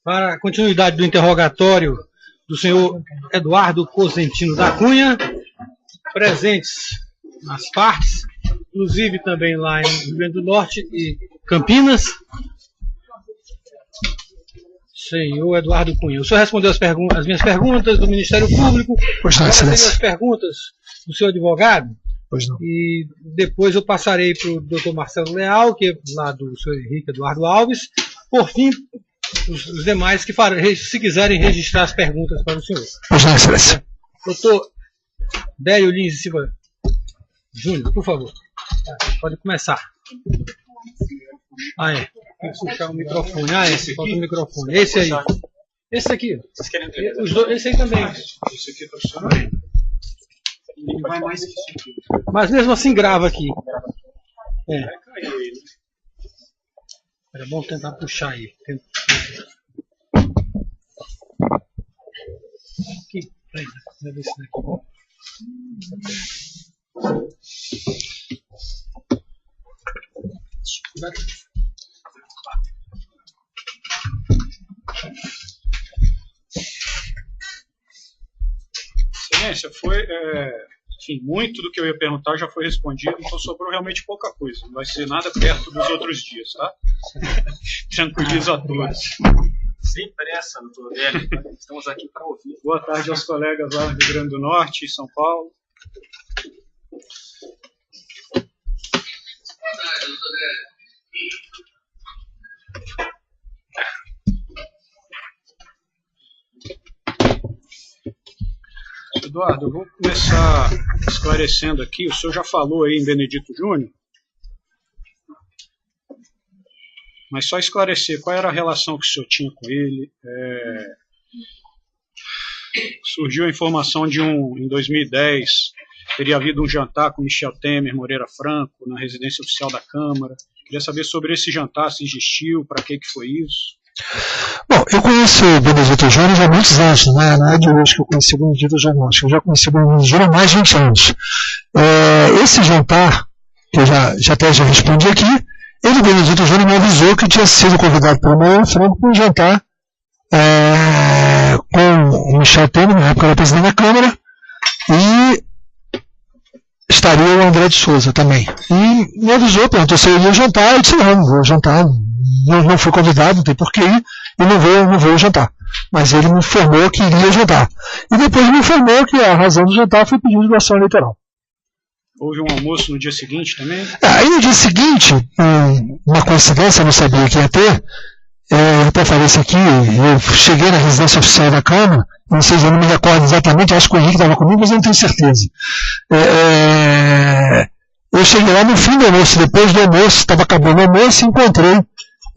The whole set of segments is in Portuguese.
Para a continuidade do interrogatório do senhor Eduardo Cosentino da Cunha, presentes nas partes, inclusive também lá em Rio Grande do Norte e Campinas. Senhor Eduardo Cunha, o senhor respondeu as minhas perguntas do Ministério Público. Pois não, excelência. As perguntas do seu advogado. Pois não. E depois eu passarei para o doutor Marcelo Leal, que é lá do senhor Henrique Eduardo Alves. Por fim, os demais que se quiserem registrar as perguntas para o senhor. Pois não, excelência. Doutor Délio Lins Silva Júnior, por favor. Pode começar. É. Tem que puxar o microfone. Falta o microfone. Esse aí. Esse aqui. Vocês querem Esse aí também. Esse aqui tá funcionando. Ele vai mais que isso aqui. Mas mesmo assim grava aqui. É bom tentar puxar aí. Aqui. Vai ver esse daqui. Excelência, enfim, muito do que eu ia perguntar já foi respondido, então sobrou realmente pouca coisa. Não vai ser nada perto dos outros dias, tá? Tranquilizo a todos. Sem pressa, doutor Délio. Estamos aqui para ouvir. Boa tarde aos colegas lá do Rio Grande do Norte e São Paulo. Boa tarde, doutor Délio. Eduardo, eu vou começar esclarecendo aqui. O senhor já falou aí em Benedito Júnior, mas só esclarecer qual era a relação que o senhor tinha com ele. Surgiu a informação em 2010, teria havido um jantar com Michel Temer, Moreira Franco, na residência oficial da Câmara. Queria saber sobre esse jantar, se existiu, para que foi isso. Bom, eu conheço o Benedito Júnior há muitos anos, não é de hoje que eu conheci o Benedito Júnior, acho que eu já conheci o Benedito Júnior há mais de 20 anos. Esse jantar, que eu já respondi aqui, o Benedito Júnior me avisou que tinha sido convidado pelo Moreira Franco para um jantar com o Michel Temer, na época era presidente da Câmara, e estaria o André de Souza também. E me avisou, perguntou se eu ia jantar, eu disse, não vou jantar, não fui convidado, não tem porquê ir, e não vou jantar. Mas ele me informou que iria jantar. E depois me informou que a razão do jantar foi pedido de ação eleitoral. Houve um almoço no dia seguinte também? Aí no dia seguinte, uma coincidência, eu não sabia que ia ter, eu até falei isso aqui, eu cheguei na residência oficial da Câmara, não sei se eu não me recordo exatamente, acho que o Henrique estava comigo, mas eu não tenho certeza. Eu cheguei lá no fim do almoço, depois do almoço, estava acabando o almoço, e encontrei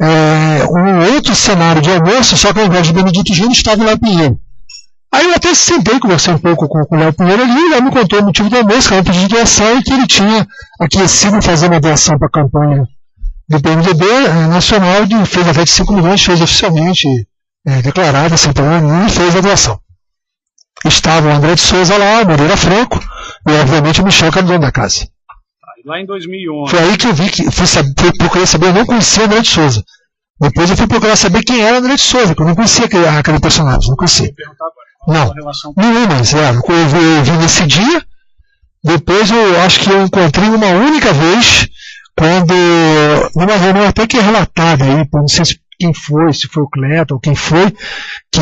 um outro cenário de almoço, só que ao invés de Benedito Júnior estava o Léo Pinheiro. Aí eu até sentei, conversei um pouco com o Léo Pinheiro ali, e ele me contou o motivo do almoço, que era um pedido de doação, e que ele tinha aquecido fazer uma doação para a campanha do PMDB nacional, fez até de 5 milhões, fez oficialmente declarada, sem problema nenhum, e fez a doação. Estava o André de Souza lá, o Moreira Franco, e obviamente o Michel, que era o dono da casa. Lá em 2011. Foi aí que eu vi que fui procurar saber, eu não conhecia o André de Souza. Depois eu fui procurar saber quem era o André de Souza, porque eu não conhecia aquele personagem, não conhecia. Não, nenhumas, eu vi nesse dia, depois eu acho que eu encontrei uma única vez, quando, numa reunião até que é relatada aí, não sei quem foi, se foi o Cleto ou quem foi, que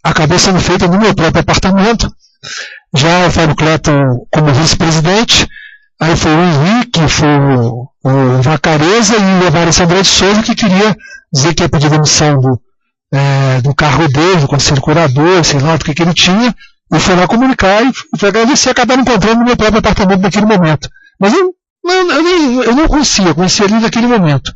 acabou sendo feita no meu próprio apartamento, já o Fábio Cleto como vice-presidente, aí foi o Henrique, foi o Vacareza e levaram esse André de Souza, que queria dizer que ia pedir demissão do cargo dele, do conselho curador, sei lá, do que ele tinha, e foi lá comunicar e foi agradecer, acabaram encontrando no meu próprio apartamento naquele momento. Mas eu não conhecia ali naquele momento.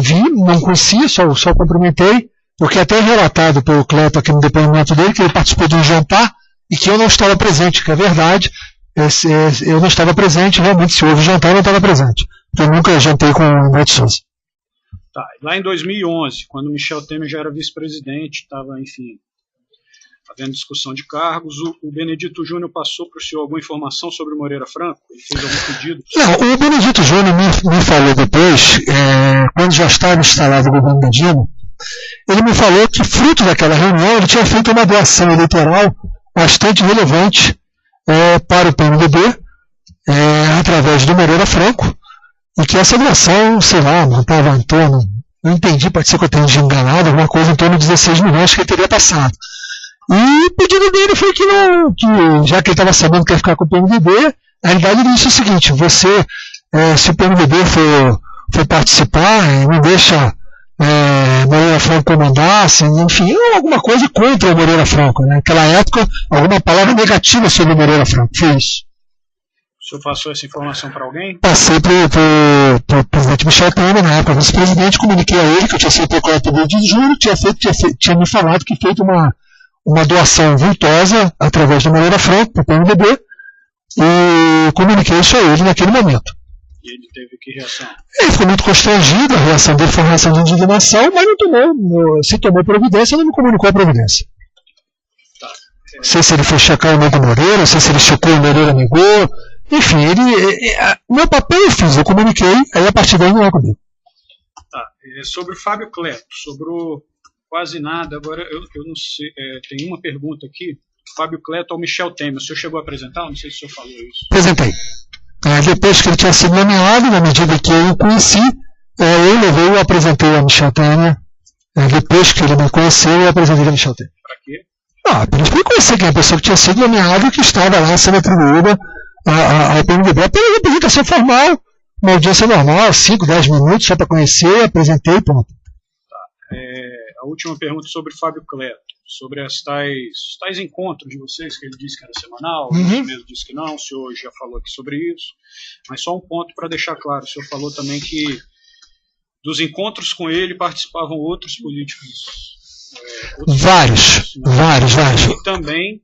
Vi, não conhecia, só cumprimentei, porque até relatado pelo Cleto aqui no depoimento dele, que ele participou de um jantar e que eu não estava presente, que é verdade, eu não estava presente, realmente, se houve jantar, eu não estava presente. Eu nunca jantei com o André de Souza. Tá, lá em 2011, quando o Michel Temer já era vice-presidente, estava, enfim, havendo discussão de cargos, o Benedito Júnior passou para o senhor alguma informação sobre o Moreira Franco? Ele fez algum pedido? Não, o Benedito Júnior me falou depois, quando já estava instalado o governo da Dilma, ele me falou que, fruto daquela reunião, ele tinha feito uma doação eleitoral bastante relevante para o PMDB, através do Moreira Franco, e que essa doação, sei lá, não estava em torno, não entendi, pode ser que eu tenha enganado, alguma coisa em torno de 16 milhões que ele teria passado. E o pedido dele foi que, já que ele estava sabendo que ia ficar com o PMDB, na realidade ele disse o seguinte: você, se o PMDB for participar, não deixa Moreira Franco comandar, assim, enfim, alguma coisa contra o Moreira Franco. Né? Naquela época, alguma palavra negativa sobre o Moreira Franco. Foi isso. O senhor passou essa informação para alguém? Passei para o presidente Michel Temer, na época vice-presidente, comuniquei a ele que eu tinha sido procurador de julho, tinha me falado que feito uma doação vultosa através do Moreira Franco para o PMDB, e comuniquei isso a ele naquele momento. E ele teve que reação? Ele ficou muito constrangido, a reação dele foi uma reação de indignação, mas se tomou providência, não me comunicou a providência. Tá. Não sei se ele foi checar o nome do Moreira, não sei se ele checou e o Moreira negou, enfim, meu papel eu fiz, eu comuniquei, aí a partir daí não é comigo. Tá. Sobre o Fábio Cleto, sobrou quase nada, agora eu não sei, tem uma pergunta aqui, Fábio Cleto ao Michel Temer, o senhor chegou a apresentar? Não sei se o senhor falou isso. Apresentei. Depois que ele tinha sido nomeado, na medida que eu o conheci, eu apresentei a Michel Temer. Depois que ele me conheceu, eu apresentei a Michel Temer. Para quê? Apenas para conhecer quem é a pessoa que tinha sido nomeada e que estava lá sendo atribuída ao PMDB. Pela representação formal, uma audiência normal, 5, 10 minutos, só para conhecer, apresentei e pronto. Tá. A última pergunta sobre Fábio Cleto, sobre os tais encontros de vocês, que ele disse que era semanal, ele mesmo disse que não, o senhor já falou aqui sobre isso, mas só um ponto para deixar claro, o senhor falou também que dos encontros com ele participavam outros políticos. Vários. E também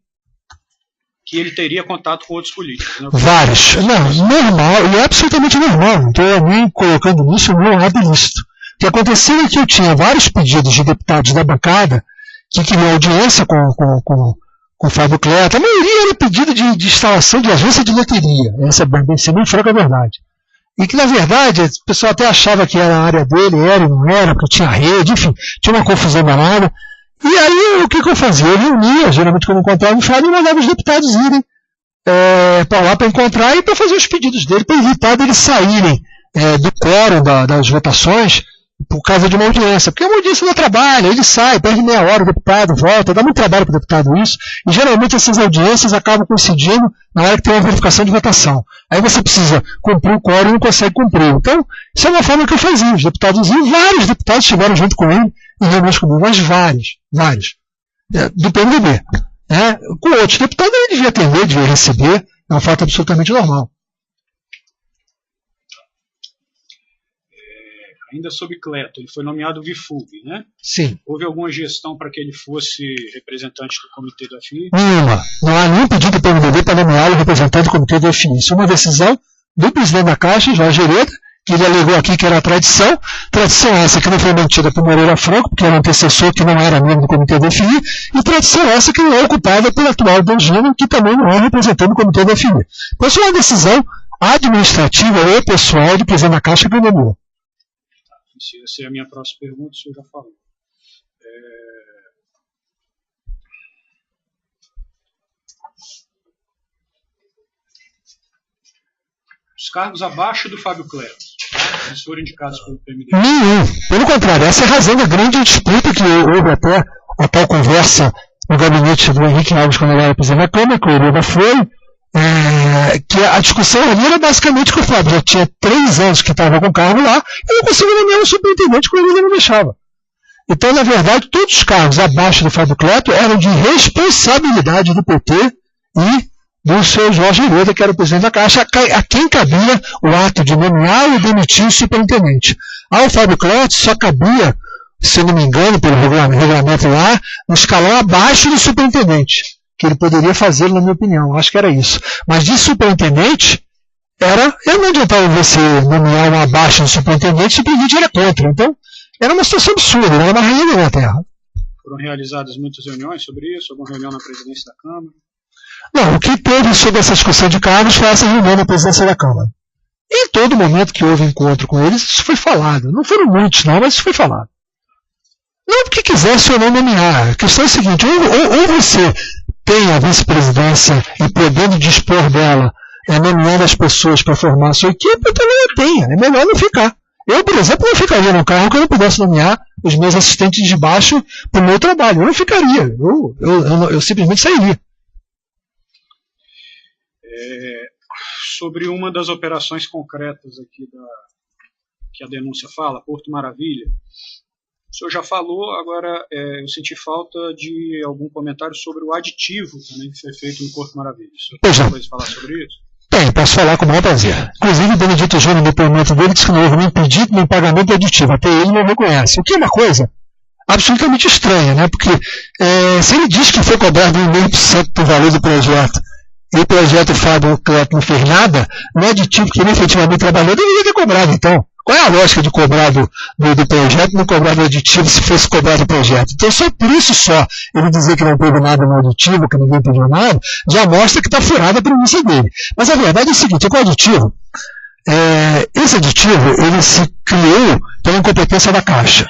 que ele teria contato com outros políticos. Né? Vários. Não, normal, e é absolutamente normal, não estou nem colocando nisso, não é ilícito. O que aconteceu é que eu tinha vários pedidos de deputados da bancada que queriam audiência com o Fábio Cleto. A maioria era pedido de instalação de agência de loteria. Essa é bem franca a verdade. E que, na verdade, o pessoal até achava que era a área dele, era e não era, porque tinha rede, enfim, tinha uma confusão danada. E aí, o que eu fazia? Eu reunia, geralmente quando encontrava o Fábio, eu mandava os deputados irem para lá para encontrar e para fazer os pedidos dele, para evitar deles saírem do quórum das votações, por causa de uma audiência, porque uma audiência dá trabalho, ele sai, perde meia hora, o deputado volta, dá muito trabalho para o deputado isso, e geralmente essas audiências acabam coincidindo na hora que tem uma verificação de votação. Aí você precisa cumprir o quórum e não consegue cumprir. Então, isso é uma forma que eu fazia. Os deputados iam, vários deputados estiveram junto com ele em reuniões comigo, mas vários, do PMDB. Com outros deputados ele devia atender, devia receber, é um fato absolutamente normal. Ainda sobre Cleto, ele foi nomeado VIFUB, né? Sim. Houve alguma gestão para que ele fosse representante do comitê do FI? Nenhuma. Não há nenhum pedido do PMDB para nomeá-lo representante do comitê do FI. Isso é uma decisão do presidente da Caixa, Jorge Hereda, que ele alegou aqui que era a tradição essa que não foi mantida por Moreira Franco, porque era um antecessor que não era membro do comitê do FI, e tradição essa que não é ocupada pelo atual Delgino, que também não é representante do comitê do FI. Então, isso é uma decisão administrativa ou pessoal do presidente da Caixa que nomeou. Essa é a minha próxima pergunta, o senhor já falou. Os cargos abaixo do Fábio Cleto, eles foram indicados pelo PMDB? Nenhum. Pelo contrário, essa é a razão da grande disputa que houve até a tal conversa no gabinete do Henrique Alves quando ele era presidente da Câmara, que o Hereda foi, que a discussão ali era basicamente que o Fábio já tinha 3 anos que estava com o cargo lá, e não conseguia nomear um superintendente que o Hereda não deixava. Então, na verdade, todos os cargos abaixo do Fábio Cleto eram de responsabilidade do PT e do seu Jorge Hereda, que era o presidente da Caixa, a quem cabia o ato de nomear ou demitir o superintendente. Ao Fábio Cleto só cabia, se eu não me engano, pelo regulamento lá, um escalão abaixo do superintendente, que ele poderia fazer, na minha opinião. Acho que era isso. Mas de superintendente, eu não adiantava você nomear um abaixo do superintendente, o superintendente era contra. Então, era uma situação absurda, era uma rainha da Inglaterra. Foram realizadas muitas reuniões sobre isso? Alguma reunião na presidência da Câmara? Não, o que teve sobre essa discussão de cargos foi essa reunião na presidência da Câmara. E em todo momento que houve encontro com eles, isso foi falado. Não foram muitos, não, mas isso foi falado. Não porque quisesse ou não nomear. A questão é a seguinte, ou você tem a vice-presidência e podendo dispor dela, nomeando as pessoas para formar a sua equipe, então não a tenha. É melhor não ficar. Eu, por exemplo, não ficaria no carro que eu não pudesse nomear os meus assistentes de baixo para o meu trabalho. Eu não ficaria. Eu simplesmente sairia. Sobre uma das operações concretas aqui que a denúncia fala, Porto Maravilha, o senhor já falou, agora eu senti falta de algum comentário sobre o aditivo também que foi feito no Porto Maravilha. O senhor tem alguma coisa a falar sobre isso? Tem, posso falar com o maior prazer. Inclusive, o Benedito Júnior, no depoimento dele, disse que não houve nem pedido nem pagamento de aditivo. Até ele não reconhece. O que é uma coisa absolutamente estranha, né? Porque se ele diz que foi cobrado 1,5% do valor do projeto e o projeto Fábio Cleto não fez nada, no aditivo que ele efetivamente trabalhou, deveria ter cobrado, então. Qual é a lógica de cobrar do projeto e não cobrar do aditivo se fosse cobrar do projeto? Então, só por isso só, ele dizer que não teve nada no aditivo, que ninguém pediu nada, já mostra que está furada a premissa dele. Mas a verdade é o seguinte, com o aditivo, esse aditivo, ele se criou pela incompetência da Caixa.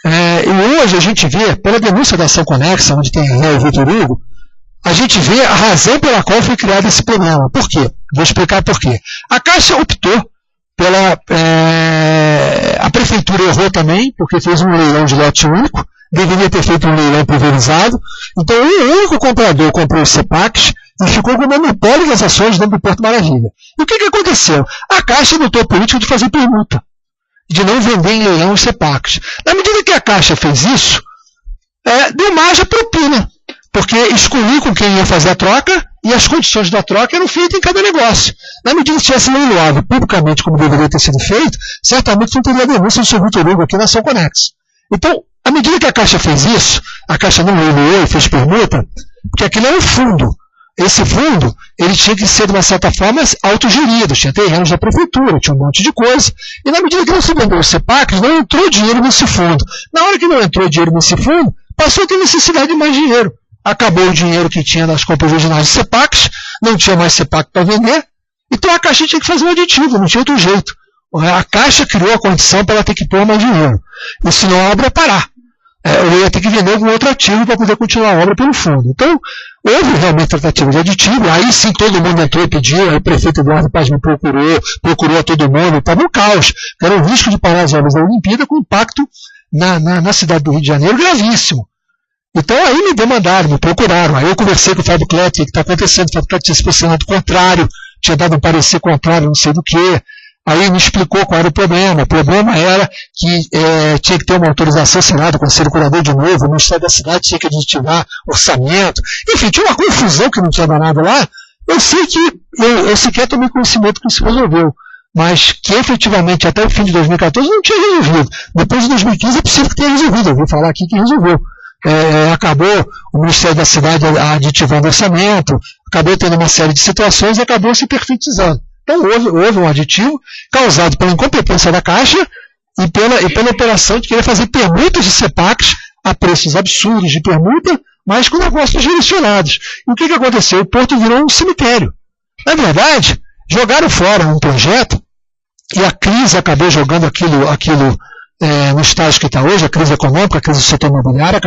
E hoje a gente vê, pela denúncia da ação conexa, onde tem o Vitor Hugo, a gente vê a razão pela qual foi criado esse problema. Por quê? Vou explicar por quê. A Caixa optou a prefeitura errou também, porque fez um leilão de lote único, deveria ter feito um leilão pulverizado, então o único comprador comprou os CEPACs e ficou com o monopólio das ações dentro do Porto Maravilha. E o que aconteceu? A Caixa adotou a política de fazer permuta, de não vender em leilão os CEPACs. Na medida que a Caixa fez isso, deu margem à propina, porque escolhi com quem ia fazer a troca e as condições da troca eram feitas em cada negócio. Na medida que tivesse leiloado publicamente como deveria ter sido feito, certamente não teria denúncia do seu Vitor Hugo aqui na ação Conex. Então, à medida que a Caixa fez isso, a Caixa não leiloou e fez permuta, porque aquilo é um fundo. Esse fundo, ele tinha que ser, de uma certa forma, autogerido, tinha terrenos da prefeitura, tinha um monte de coisa, e na medida que não se vendeu os CEPACs, não entrou dinheiro nesse fundo. Na hora que não entrou dinheiro nesse fundo, passou a ter necessidade de mais dinheiro. Acabou o dinheiro que tinha nas compras originais de CEPACs, não tinha mais CEPAC para vender, então a Caixa tinha que fazer um aditivo, não tinha outro jeito. A Caixa criou a condição para ela ter que pôr mais dinheiro, e senão a obra ia parar. Eu ia ter que vender algum outro ativo para poder continuar a obra pelo fundo. Então, houve realmente tratativa de aditivo, aí sim todo mundo entrou e pediu, aí o prefeito Eduardo Paz me procurou a todo mundo, estava um caos, era um risco de parar as obras da Olimpíada com impacto na cidade do Rio de Janeiro gravíssimo. Então aí me demandaram, me procuraram, aí eu conversei com o Fábio Cleto, o que está acontecendo, o Fábio Cleto tinha se posicionado contrário, tinha dado um parecer contrário, não sei do que, aí me explicou qual era o problema era que tinha que ter uma autorização assinada do Conselho Curador de novo, o Ministério da Cidade tinha que aditivar orçamento, enfim, tinha uma confusão que não tinha danado lá, eu sei que, eu sequer tomei conhecimento que isso resolveu, mas que efetivamente até o fim de 2014 não tinha resolvido, depois de 2015 é possível que tenha resolvido, eu vou falar aqui que resolveu. Acabou o Ministério da Cidade aditivando orçamento, acabou tendo uma série de situações e acabou se perfeitizando. Então houve um aditivo causado pela incompetência da Caixa e pela operação de querer fazer permutas de CEPACs a preços absurdos de permuta, mas com negócios direcionados. E o que aconteceu? O Porto virou um cemitério. Na verdade, jogaram fora um projeto e a crise acabou jogando aquilo no estágio que está hoje, a crise econômica, a crise do setor imobiliário,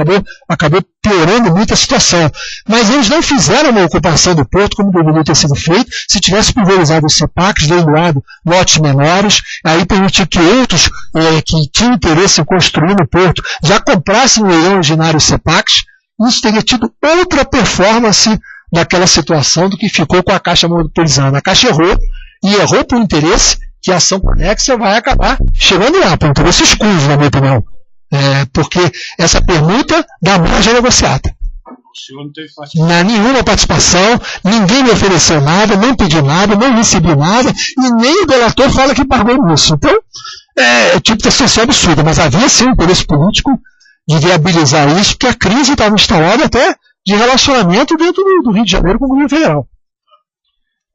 acabou piorando muito a situação. Mas eles não fizeram uma ocupação do Porto como deveria ter sido feito, se tivesse pulverizado os CEPACs, leiloado lotes menores, aí permitir que outros que tinham interesse em construir no Porto já comprassem o leilão originário os CEPACs, isso teria tido outra performance daquela situação do que ficou com a Caixa monopolizando. A Caixa errou por interesse, que a ação conexa vai acabar chegando lá, por interesse escuso, na minha opinião. Porque essa permuta dá margem negociada. O senhor não teve participação? Nenhuma participação, ninguém me ofereceu nada, não pediu nada, não recebi nada, e nem o delator fala que pagou nisso. Então, tipo de situação absurda, mas havia sim um interesse político de viabilizar isso, porque a crise estava instalada até de relacionamento dentro do Rio de Janeiro com o governo federal.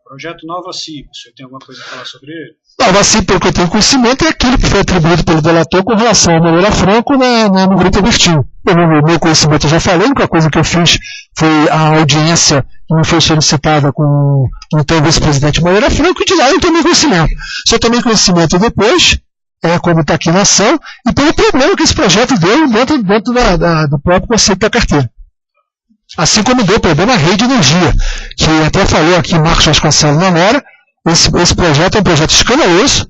Projeto Nova CIP, o senhor tem alguma coisa a falar sobre ele? Nova CIP, pelo que eu tenho conhecimento, é aquilo que foi atribuído pelo delator com relação ao Moreira Franco no Grupo Agostinho. No meu conhecimento eu já falei, a única coisa que eu fiz foi a audiência que me foi solicitada com o então vice-presidente Moreira Franco, e de lá eu tomei conhecimento. Só tomei conhecimento depois, como está aqui na ação, e pelo problema que esse projeto deu dentro do próprio conceito da carteira. Assim como deu problema à rede de energia, que até falou aqui Marcos Vasconcelos na hora, esse projeto é um projeto escandaloso,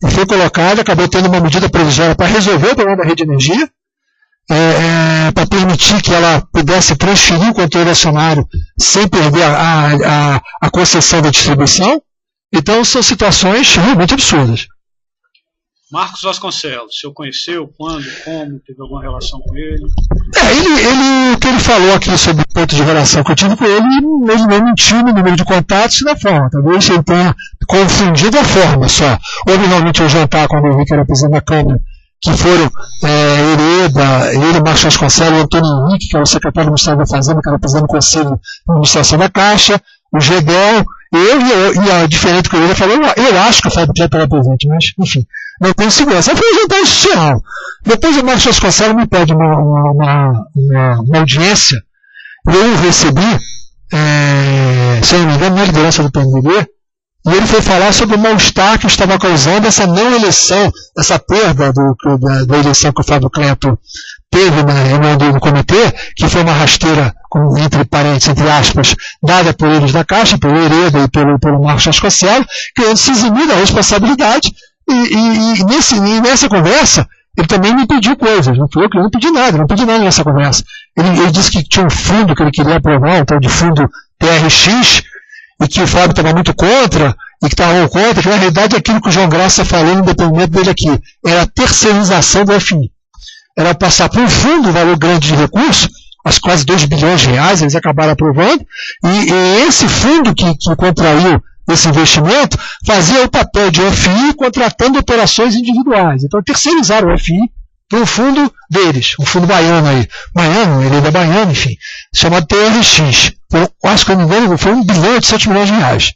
e foi colocado, acabou tendo uma medida provisória para resolver o problema da rede de energia, para permitir que ela pudesse transferir o controle acionário sem perder a concessão da distribuição. Então são situações realmente absurdas. Marcos Vasconcelos, o senhor conheceu? Quando? Como? Teve alguma relação com ele? O que ele falou aqui sobre o ponto de relação que eu tive com ele não mentiu no número de contatos e na forma. Talvez ele tenha confundido a forma só. Houve realmente um jantar quando eu vi que era presidente da Câmara, que foram ele, Marcos Vasconcelos, o Antônio Henrique, que era o secretário do Ministério da Fazenda, que era presidente do Conselho de Administração da Caixa, o Gedel, diferente do que ele falou, eu acho que o Fábio Cleto era presente, mas, enfim, não tenho segurança. Foi um jantar institucional. Depois o Marcos Vasconcelos me pede uma audiência, e eu recebi, se eu não me engano, na liderança do PMDB, e ele foi falar sobre o mal-estar que estava causando essa não eleição, essa perda da eleição que o Fábio Cleto teve na reunião do comitê, que foi uma rasteira, entre parênteses, entre aspas, dada por eles da Caixa, pelo Hereda e pelo Marcos Vasconcelos, querendo se eximir da responsabilidade, e nessa conversa, ele também me pediu coisas, não foi eu que não pedi nada nessa conversa. Ele disse que tinha um fundo que ele queria aprovar, um tal de fundo TRX, e que o Fábio estava muito contra, e que estavam contra, que na realidade aquilo que o João Graça falou no depoimento dele aqui, era a terceirização do FI. Era passar por um fundo, um valor grande de recursos, as quase 2 bilhões de reais, eles acabaram aprovando, e esse fundo que contraiu esse investimento fazia o papel de FI contratando operações individuais. Então terceirizaram o FI para um fundo deles, um fundo baiano aí. Ele é da Baiana, enfim, chamado TRX. Acho que eu não me engano, foi 1 bilhão e 800 milhões de reais.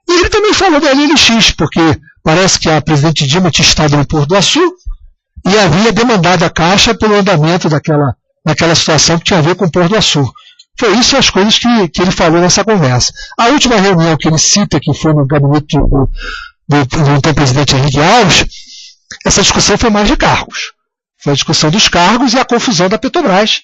E ele também falou da LLX, porque parece que a presidente Dilma tinha estado no Porto do Açu e havia demandado a Caixa pelo andamento daquela situação que tinha a ver com o Porto do Açu. Foi isso as coisas que ele falou nessa conversa. A última reunião que ele cita, que foi no gabinete do então presidente Henrique Alves, essa discussão foi mais de cargos. Foi a discussão dos cargos e a confusão da Petrobras,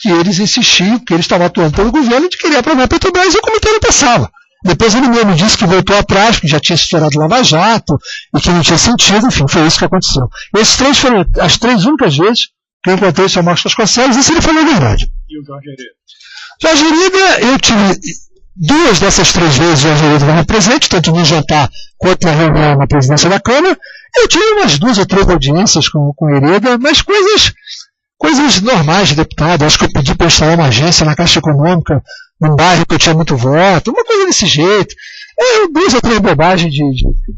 que eles insistiam, que eles estavam atuando pelo governo de querer aprovar a Petrobras e o comitê não passava. Depois ele mesmo disse que voltou atrás, que já tinha se estourado Lava Jato e que não tinha sentido, enfim, foi isso que aconteceu. Esses 3 foram as 3 únicas vezes que eu encontrei o Sr. Marcos Vasconcelos, e isso ele falou a verdade. E o Jorge Hereda? Jorge Hereda, eu tive 2 dessas 3 vezes o Jorge Hereda estava presente, tanto no jantar quanto na reunião na presidência da Câmara. Eu tive umas 2 ou 3 audiências com o Hereda, mas coisas normais de deputado. Acho que eu pedi para instalar uma agência na Caixa Econômica, num bairro que eu tinha muito voto, uma coisa desse jeito. 2 ou 3 bobagens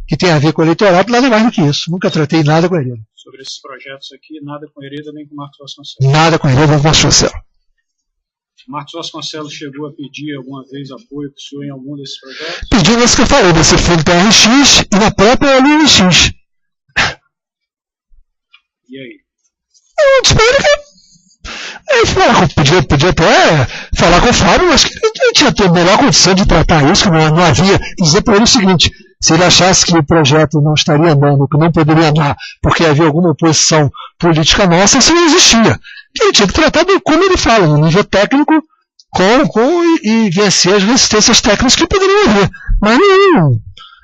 que tem a ver com o eleitorado, nada mais do que isso. Nunca tratei nada com o Hereda. Sobre esses projetos aqui, nada com Hereda nem com Marcos Vasconcelos? Nada com Hereda nem com Marcos Vasconcelos. Marcos Vasconcelos chegou a pedir alguma vez apoio para o senhor em algum desses projetos? Pediu nesse que eu falei, desse fundo TRX e na própria LLX. E aí? Eu espero que podia até falar com o Fábio, mas que ele tinha a melhor condição de tratar isso, que não havia. Dizer para ele o seguinte: se ele achasse que o projeto não estaria andando, que não poderia andar, porque havia alguma oposição política nossa, isso não existia. Ele tinha que tratar como ele fala, no nível técnico, e vencer as resistências técnicas que poderiam haver. Mas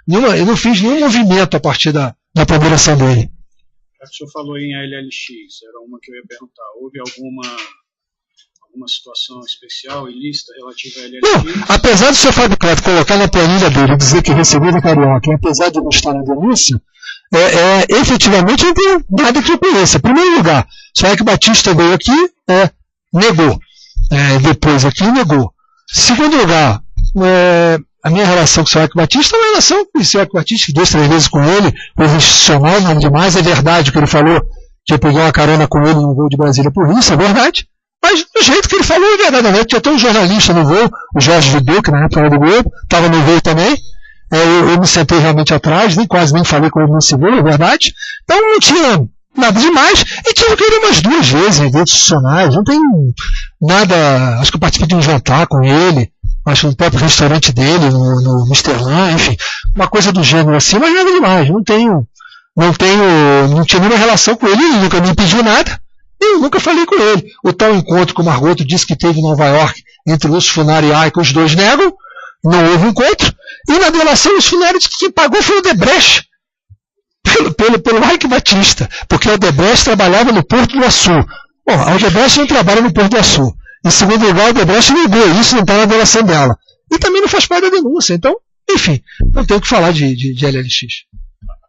eu não fiz nenhum movimento a partir da ponderação dele. Já que o senhor falou em LLX, era uma que eu ia perguntar. Houve alguma situação especial, ilícita, relativa a LLX? Não, apesar do seu Fábio Cleto colocar na planilha dele, dizer que recebeu da Carioca, e apesar de não estar na denúncia, efetivamente não tem nada que eu conheça. Em primeiro lugar, o Sueco Batista veio aqui, negou. Depois aqui, negou. Segundo lugar, a minha relação com o Sueco Batista é uma relação com o Sueco Batista, 2, 3 vezes com ele, coisa institucional, nada demais. É verdade o que ele falou, que eu peguei uma carona com ele no voo de Brasília por isso, é verdade. Mas do jeito que ele falou, é verdade. Tinha até um jornalista no voo, o Jorge Judeu, que na época era do Globo, estava no voo também. Eu me sentei realmente atrás, quase nem falei com ele nesse voo, é verdade. Então não tinha nada demais. E tive que ir umas 2 vezes em eventos institucionais. Não tem nada. Acho que eu participei de um jantar com ele, acho que no próprio restaurante dele, no Misterlan, enfim. Uma coisa do gênero assim, mas nada demais. Não tenho não tinha nenhuma relação com ele, ele nunca me pediu nada, e eu nunca falei com ele. O tal encontro que o Margoto disse que teve em Nova York entre Lúcio Funari e Aica, os dois negam, não houve encontro, e na delação Lúcio Funari disse que quem pagou foi o Odebrecht, pelo Ike Batista, porque o Odebrecht trabalhava no Porto do Açu. Bom, a Odebrecht não trabalha no Porto do Açu. Em segundo lugar, o Odebrecht negou, isso não está na delação dela. E também não faz parte da denúncia. Então, enfim, não tenho o que falar de LLX.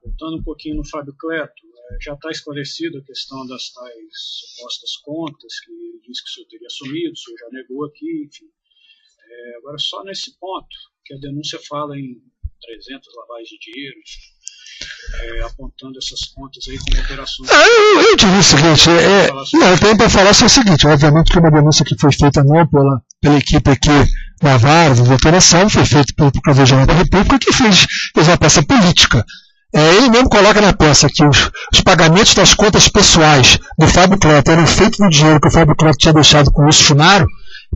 Voltando um pouquinho no Fábio Cleto, já está esclarecida a questão das tais supostas contas, que ele disse que o senhor teria assumido, o senhor já negou aqui, enfim. Agora, só nesse ponto, que a denúncia fala em 300 lavagens de dinheiro, apontando essas contas aí como operações. Eu diria o seguinte, não, eu tenho para falar só o seguinte, obviamente que uma denúncia que foi feita não pela equipe aqui da VAR, do doutor Anselmo, foi feita pelo Procurador-Geral da República, que fez uma peça política. Ele mesmo coloca na peça que os pagamentos das contas pessoais do Fábio Cleto eram feitos no dinheiro que o Fábio Cleto tinha deixado com o Lúcio Funaro,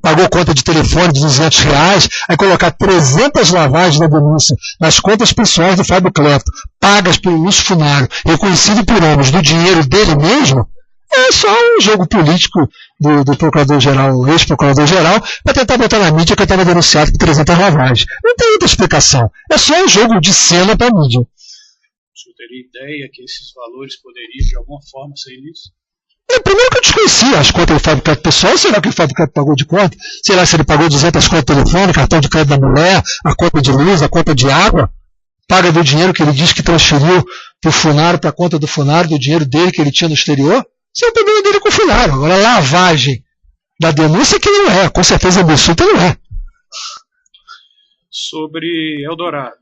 pagou conta de telefone de R$200, aí colocar 300 lavagens na denúncia nas contas pessoais do Fábio Cleto, pagas pelo Lúcio Funaro, reconhecido por ambos do dinheiro dele mesmo, é só um jogo político do Procurador-Geral, ex-Procurador-Geral, para tentar botar na mídia que eu estava denunciado por 300 lavagens. Não tem outra explicação. É só um jogo de cena para a mídia. O senhor teria ideia que esses valores poderiam, de alguma forma, ser isso? Primeiro que eu desconhecia as contas do Fábio Cleto pessoal, sei lá o que o Fábio Cleto pagou de conta, sei lá se ele pagou 200 contas de telefone, cartão de crédito da mulher, a conta de luz, a conta de água, paga do dinheiro que ele diz que transferiu para o Funaro, para a conta do Funaro, do dinheiro dele que ele tinha no exterior, isso é o problema dele com o Funaro. Agora, lavagem da denúncia que não é, com certeza absoluta não é. Sobre Eldorado.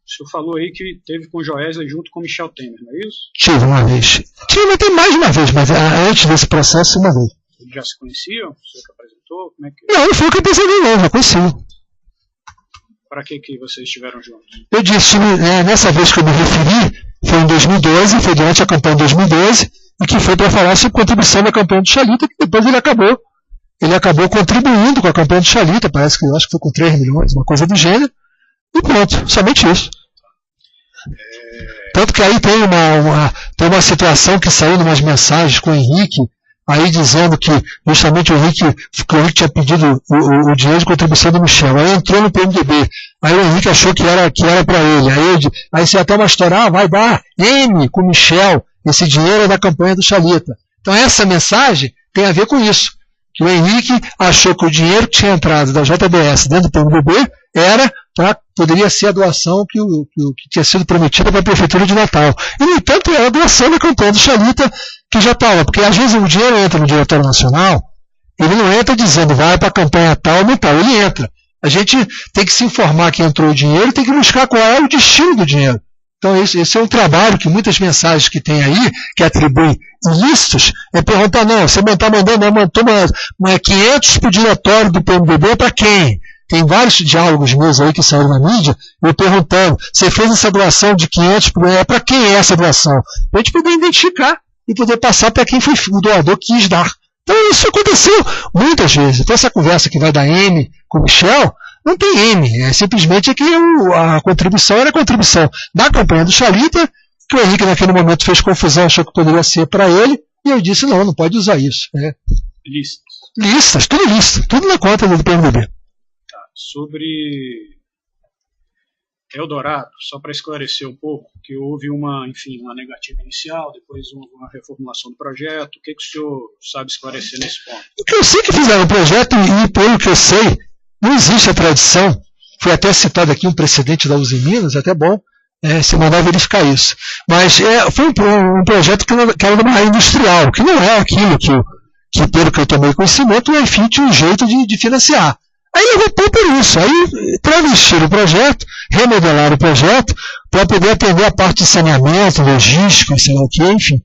O senhor falou aí que teve com o Joesley junto com o Michel Temer, não é isso? Tive uma vez. Tive, tem mais de uma vez, mas antes desse processo, uma vez. Eles já se conheciam? O senhor que apresentou? Como é que... Não foi o que eu apresentei, não, já conheci. Para que vocês estiveram juntos? Eu disse, nessa vez que eu me referi, foi em 2012, foi durante a campanha de 2012, e que foi para falar sobre contribuição da campanha do Chalita, que depois ele acabou contribuindo com a campanha do Chalita, parece que eu acho que foi com 3 milhões, uma coisa do gênero, e pronto, somente isso. Tanto que aí tem uma situação que saiu em umas mensagens com o Henrique, aí dizendo que justamente o Henrique tinha pedido o dinheiro de contribuição do Michel, aí entrou no PMDB, aí o Henrique achou que era para ele, aí se até uma história, vai dar M com o Michel, esse dinheiro é da campanha do Chalita. Então essa mensagem tem a ver com isso, que o Henrique achou que o dinheiro que tinha entrado da JBS dentro do PMDB poderia ser a doação que tinha sido prometida para a Prefeitura de Natal. E, no entanto, é a doação da campanha do Chalita que já estava, porque às vezes o dinheiro entra no Diretório Nacional, ele não entra dizendo vai para a campanha tal ou tal, ele entra. A gente tem que se informar que entrou o dinheiro e tem que buscar qual é o destino do dinheiro. Então esse é um trabalho que muitas mensagens que tem aí, que atribuem ilícitos, é perguntar, não, você está mandando 500 para o diretório do PMDB para quem? Tem vários diálogos meus aí que saíram na mídia, eu perguntando, você fez essa doação de 500, para quem é essa doação? Para a gente poder identificar e poder passar para quem foi o doador que quis dar. Então isso aconteceu muitas vezes. Então essa conversa que vai dar M com o Michel, não tem M, simplesmente que a contribuição era a contribuição da campanha do Chalita, que o Henrique naquele momento fez confusão, achou que poderia ser para ele, e eu disse, não pode usar isso. Listas, tudo na conta do PMDB. Sobre Eldorado, só para esclarecer um pouco, que houve uma negativa inicial, depois uma reformulação do projeto. O que o senhor sabe esclarecer nesse ponto? Eu sei que fizeram o projeto e, pelo que eu sei, não existe a tradição. Foi até citado aqui um precedente da Uzi Minas, até bom se mandar verificar isso. Mas foi um projeto que era de uma área industrial, que não é aquilo que pelo que eu tomei conhecimento, o EFIT tinha um jeito de financiar. Aí levou por isso. Aí travestir o projeto, remodelar o projeto, para poder atender a parte de saneamento, logística, sei lá o que, enfim,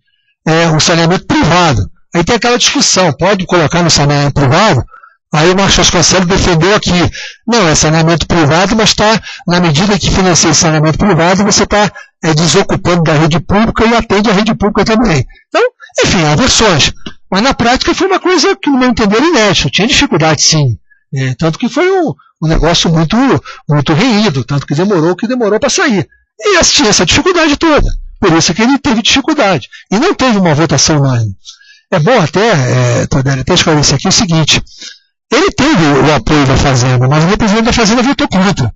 um saneamento privado. Aí tem aquela discussão, pode colocar no saneamento privado? Aí o Marcos Vasconcelos defendeu aqui, não, é saneamento privado, mas na medida que financia o saneamento privado, você está desocupando da rede pública e atende a rede pública também. Então, enfim, há versões. Mas na prática foi uma coisa que, no meu entender, inédita. Tinha dificuldade, sim. Tanto que foi um negócio muito, muito reído, tanto que demorou para sair. E tinha essa dificuldade toda. Por isso que ele teve dificuldade. E não teve uma votação unânime. É bom até, Todélio, até esclarecer aqui o seguinte. Ele teve o apoio da Fazenda, mas o representante da Fazenda votou contra.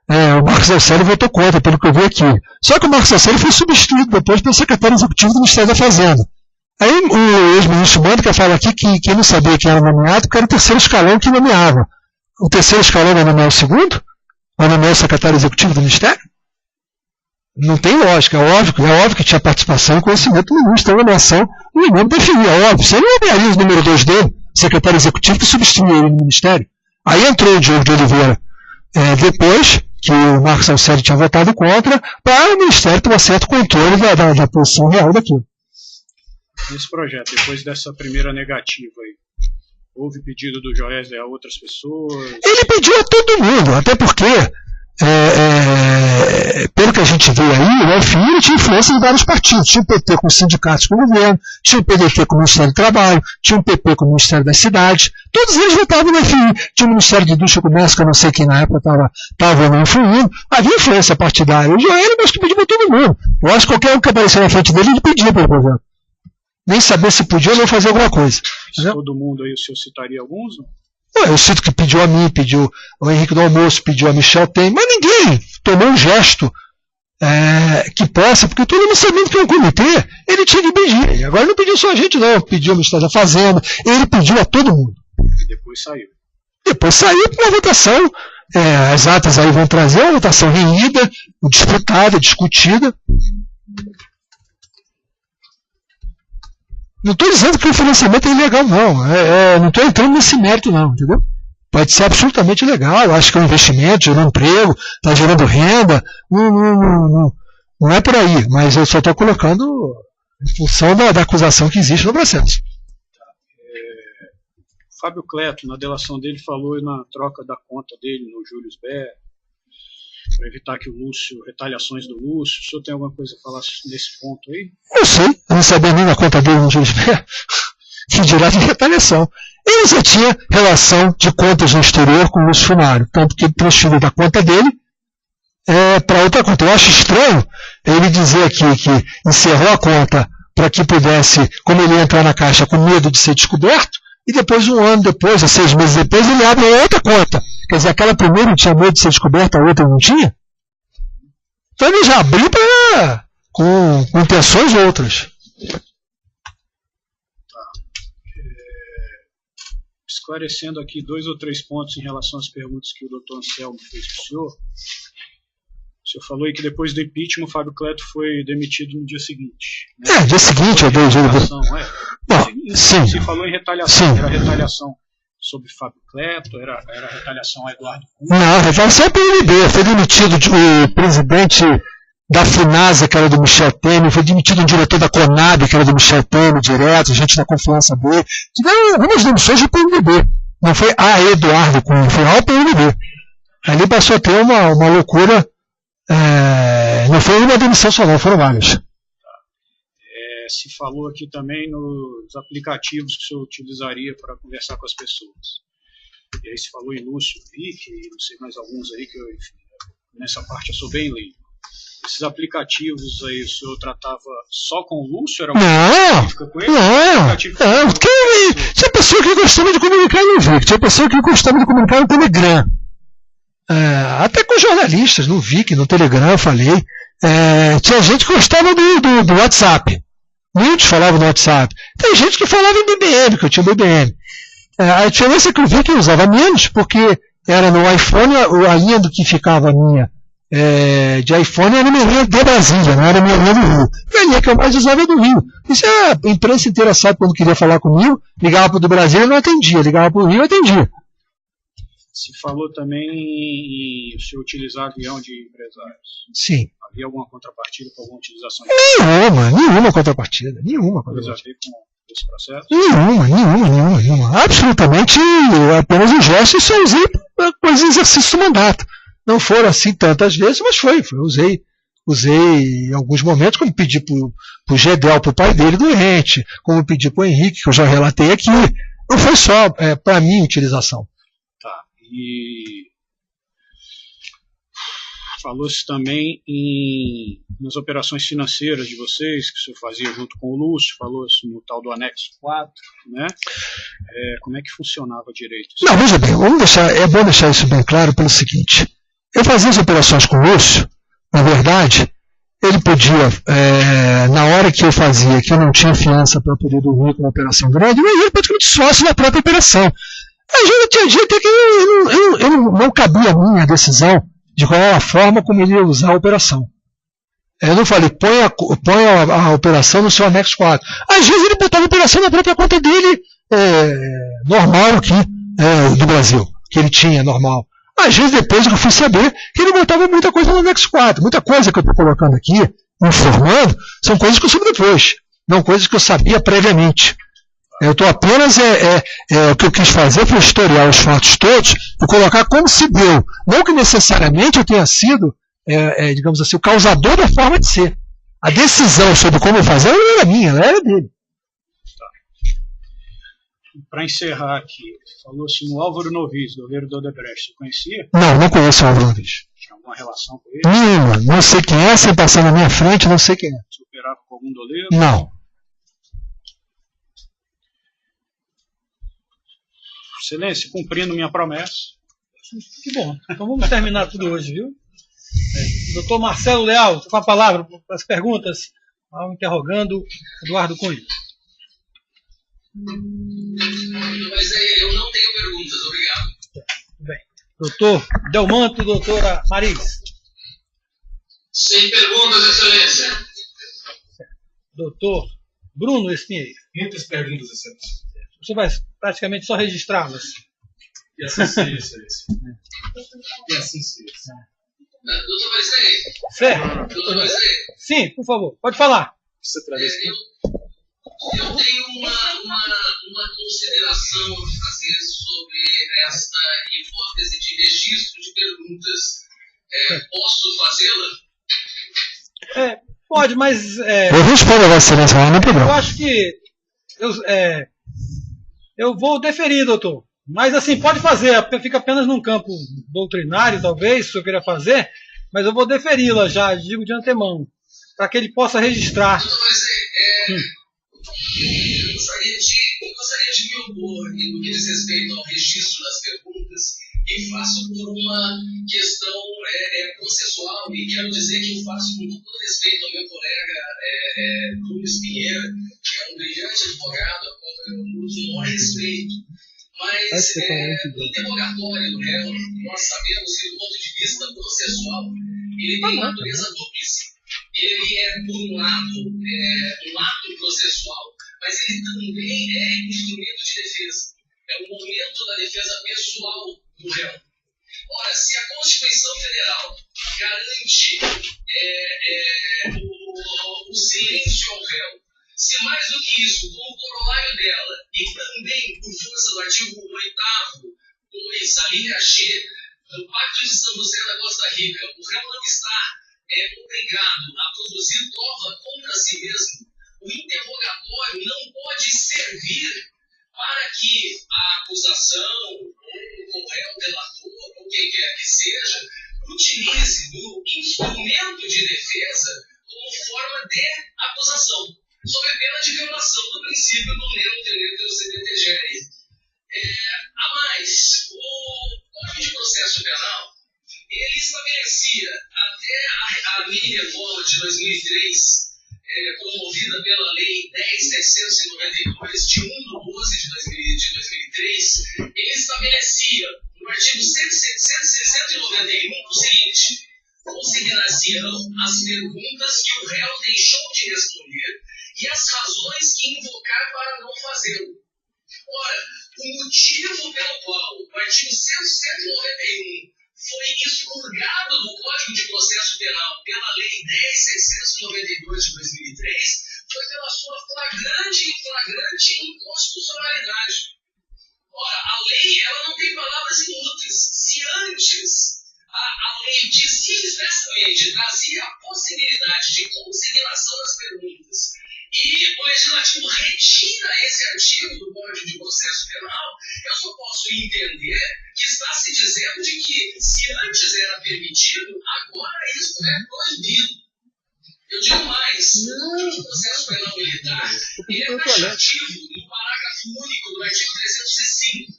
O Marcos Alceli votou contra, pelo que eu vi aqui. Só que o Marcos Alceli foi substituído depois pelo secretário executivo do Ministério da Fazenda. Aí o ex-ministro Mônica fala aqui que não sabia quem era nomeado, porque era o terceiro escalão que nomeava. O terceiro escalão vai nomear o segundo? Vai nomear o secretário executivo do Ministério? Não tem lógica, é óbvio que tinha participação e conhecimento do ministro da nomeação, e o nome definia, é óbvio. Você não nomearia o número 2 dele, secretário executivo, que substituiu ele no Ministério. Aí entrou o Diogo de Oliveira, depois que o Marcos Alceli tinha votado contra, para o Ministério ter um certo controle da posição real daquilo. Nesse projeto, depois dessa primeira negativa aí, houve pedido do Joesley a outras pessoas? Ele pediu a todo mundo, até porque, pelo que a gente vê aí, o FI tinha influência em vários partidos. Tinha o PT com os sindicatos com o governo, tinha o PDT com o Ministério do Trabalho, tinha o PP com o Ministério das Cidades. Todos eles votavam no FI. Tinha o Ministério de Indústria e Comércio, que eu não sei quem na época estava não influindo. Havia influência partidária. O Joelho, mas que pediu para todo mundo. Eu acho que qualquer um que apareceu na frente dele, ele pedia pelo projeto. Nem saber se podia ou não fazer alguma coisa. Todo mundo aí, o senhor citaria alguns? Eu cito que pediu a mim, pediu ao Henrique do Almoço, pediu a Michel Temer, mas ninguém tomou um gesto que possa, porque todo mundo sabendo que é um comitê, ele tinha que pedir. Agora não pediu só a gente, não. Pediu ao Ministério da Fazenda, ele pediu a todo mundo. E depois saiu. Depois saiu para uma votação. As atas aí vão trazer uma votação reunida, disputada, discutida. Não estou dizendo que o financiamento é ilegal, não. Não estou entrando nesse mérito, não, entendeu? Pode ser absolutamente legal. Acho que é um investimento, gerando emprego, está gerando renda. Não é por aí, mas eu só estou colocando em função da acusação que existe no processo. Fábio Cleto, na delação dele, falou na troca da conta dele no Julius Baer, para evitar que o Lúcio, retaliações do Lúcio. O senhor tem alguma coisa a falar nesse ponto aí? Eu sei, eu não sabia nem da conta dele no Julius Baer, que dirá de retaliação. Ele já tinha relação de contas no exterior com o Lúcio Funari, tanto que ele transferiu da conta dele para outra conta. Eu acho estranho ele dizer aqui que encerrou a conta para que pudesse, como ele ia entrar na Caixa com medo de ser descoberto, e depois, um ano depois, ou 6 meses depois, ele abre outra conta. Quer dizer, aquela primeira ele tinha medo de ser descoberta, a outra não tinha. Então ele já abriu com intenções outras. Esclarecendo aqui 2 ou 3 pontos em relação às perguntas que o doutor Anselmo fez para o senhor. O senhor falou aí que depois do impeachment o Fábio Cleto foi demitido no dia seguinte. Né? Dia seguinte, eu dei o dia. Sim. Você falou em retaliação. Sim. Era retaliação sobre Fábio Cleto? Era retaliação a Eduardo Cunha? Não, retaliação é PMB. Foi demitido o presidente da FUNASA, que era do Michel Temer, foi demitido o diretor da CONAB, que era do Michel Temer, direto, gente da confiança dele. Tiveram algumas demissões do PMB. Não foi a Eduardo Cunha, foi ao PMB. Ali passou a ter uma loucura. Não foi uma demissão só, não, foram várias. Se falou aqui também nos aplicativos que o senhor utilizaria para conversar com as pessoas. E aí se falou em Lúcio, Vic, e não sei mais alguns aí, que eu, enfim, nessa parte eu sou bem leigo. Esses aplicativos aí, o senhor tratava só com o Lúcio? Era não, com ele? Não. Tinha pessoa que gostava de comunicar no Vic, tinha pessoa que gostava de comunicar no Telegram. Até com jornalistas, no Vic, no Telegram, eu falei. Tinha gente que gostava do WhatsApp. Muitos falavam no WhatsApp. Tem gente que falava em BBM, que eu tinha BBM. A diferença é que o Vic usava menos, porque era no iPhone, a linha do que ficava a minha de iPhone era minha linha de Brasília, não era minha linha do Rio. E a linha que eu mais usava é do Rio. Isso a imprensa inteira sabe, quando queria falar comigo, ligava para o do Brasil e não atendia, ligava para o Rio e atendia. Se falou também em se utilizar avião de empresários. Sim. Havia alguma contrapartida com alguma utilização? Nenhuma contrapartida. Nenhuma contrapartida. Com esse processo? Nenhuma. Absolutamente apenas um gesto, e só usei para exercício do mandato. Não foram assim tantas vezes, mas foi. Usei em alguns momentos, como pedi para o Gedel, para o pai dele doente, como pedi para o Henrique, que eu já relatei aqui. Não foi só para mim utilização. Tá. E Falou-se também nas operações financeiras de vocês, que o senhor fazia junto com o Lúcio, falou-se no tal do anexo 4, né? Como é que funcionava direito? Não, veja bem, é bom deixar isso bem claro pelo seguinte. Eu fazia as operações com o Lúcio, na verdade, ele podia, na hora que eu fazia, que eu não tinha fiança para poder dormir com uma operação grande, eu era praticamente sócio da própria operação. Às vezes tinha dia até que eu não cabia a minha decisão de qual era a forma como ele ia usar a operação. Eu não falei, põe a operação no seu anexo 4. Às vezes ele botava a operação na própria conta dele, normal aqui, do Brasil, que ele tinha, normal. Às vezes depois eu fui saber que ele botava muita coisa no anexo 4. Muita coisa que eu estou colocando aqui, informando, são coisas que eu soube depois, não coisas que eu sabia previamente. Eu estou apenas, o que eu quis fazer foi historiar os fatos todos e colocar como se deu. Não que necessariamente eu tenha sido, digamos assim, o causador da forma de ser. A decisão sobre como fazer não era minha, ela era dele. Para encerrar aqui, falou-se no Álvaro Novis, do vereador Odebrecht. Você conhecia? Não conheço o Álvaro Novis. Tinha alguma relação com ele? Nenhuma. Não sei quem é, sem passar na minha frente, não sei quem é. Você operava com algum doleiro? Não. Excelência, cumprindo minha promessa. Que bom. Então vamos terminar tudo hoje, viu? Doutor Marcelo Leal, com a palavra para as perguntas ao interrogando Eduardo Cunha. Mas eu não tenho perguntas, obrigado. Bem. Doutor Delmanto, doutora Maris. Sem perguntas, excelência. Doutor Bruno Espinheiro. Muitas perguntas, excelência. Você vai praticamente só registrá-las. E assim seja, excelência. E assim seja. Doutor Marisei. Certo. Doutor Marisei. Sim, por favor, pode falar. Você traduz. Eu tenho uma consideração a fazer sobre esta hipótese de registro de perguntas. Posso fazê-la? Pode, mas... Eu respondo a Vossa Excelência, não é problema. Eu acho que... Eu vou deferir, doutor. Mas assim, pode fazer, fica apenas num campo doutrinário, talvez, se eu queira fazer, mas eu vou deferi-la já, digo de antemão, para que ele possa registrar. Doutor Marisei, eu gostaria de me opor no que diz respeito ao registro das perguntas e faço por uma questão processual e quero dizer que eu faço com todo respeito ao meu colega Bruno Espinheiro, que é um brilhante advogado, a qual eu nutre o maior respeito. Mas o interrogatório do réu, nós sabemos que do ponto de vista processual, ele tem natureza dúplice. Ele é, por um lado, um ato processual, mas ele também é instrumento de defesa. É um momento da defesa pessoal do réu. Ora, se a Constituição Federal garante o silêncio ao réu, se mais do que isso, como corolário dela, e também por força do artigo 8º, 2, a linha G, do Pacto de São José da Costa Rica, o réu não está obrigado a produzir prova contra si mesmo, o interrogatório não pode servir para que a acusação, ou o réu delator, ou quem quer que seja, utilize do instrumento de defesa como forma de acusação, sob pena de violação do princípio do nemo tenente sedentagere. A mais, o Código de Processo Penal, ele estabelecia até a mini reforma de 2003, promovida pela Lei 10.792, de 1 de 12 de 2003, ele estabelecia, no artigo 191, o seguinte: consignar-se-ão as perguntas que o réu deixou de responder e as razões que invocar para não fazê-lo. Ora, o motivo pelo qual o artigo 191 foi expurgado do Código de Processo Penal pela Lei 10.792 de 2003 foi pela sua flagrante inconstitucionalidade. Ora, a lei ela não tem palavras inúteis. Se antes a lei dizia expressamente, trazia a possibilidade de consignação das perguntas, e o legislativo retira esse artigo do Código de Processo Penal, eu só posso entender que está se dizendo de que, se antes era permitido, agora substantivo no parágrafo único do artigo 305.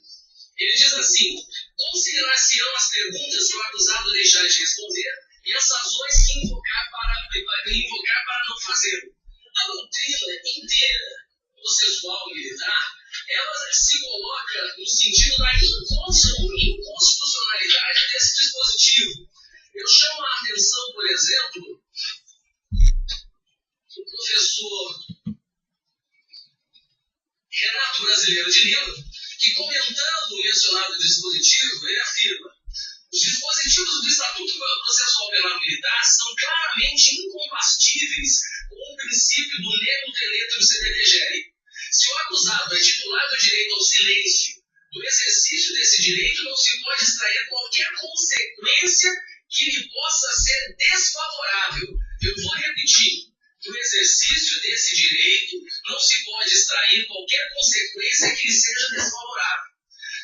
Ele diz assim: considerar-se-ão as perguntas que o acusado deixar de responder e as razões que invocar para não fazê-lo. A doutrina inteira processual militar, ela se coloca no sentido da inconstitucionalidade desse dispositivo. Eu chamo a atenção, por exemplo, do professor Renato Brasileiro de Lima, que, comentando o mencionado dispositivo, ele afirma: os dispositivos do Estatuto Processual Penal Militar são claramente incompatíveis com o princípio do nemo teletro CDTGR. Se o acusado é titular do direito ao silêncio, do exercício desse direito não se pode extrair qualquer consequência que lhe possa ser desfavorável. Eu vou repetir: do exercício desse direito não se pode extrair qualquer consequência que lhe seja desfavorável.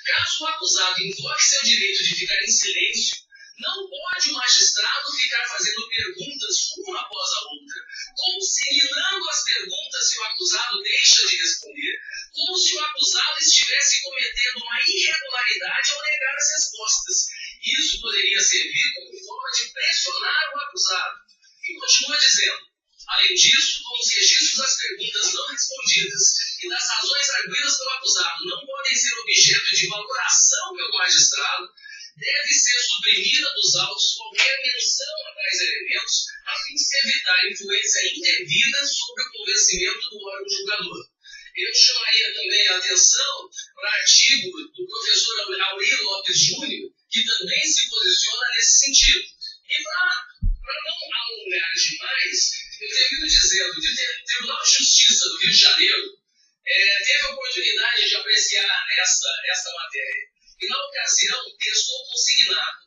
Caso o acusado invoque seu direito de ficar em silêncio, não pode o magistrado ficar fazendo perguntas uma após a outra, consignando as perguntas que o acusado deixa de responder, como se o acusado estivesse cometendo uma irregularidade ao negar as respostas. Isso poderia servir como forma de pressionar o acusado. E continua dizendo: além disso, como os registros das perguntas não respondidas e das razões arguidas pelo acusado não podem ser objeto de valoração pelo magistrado, deve ser suprimida dos autos qualquer menção a tais elementos, a fim de se evitar influência indevida sobre o convencimento do órgão julgador. Eu chamaria também a atenção para o artigo do professor Auri Lopes Júnior, que também se posiciona nesse sentido. E para não alongar demais, eu termino dizendo que o Tribunal de Justiça do Rio de Janeiro teve a oportunidade de apreciar essa matéria. E, na ocasião, testou consignado: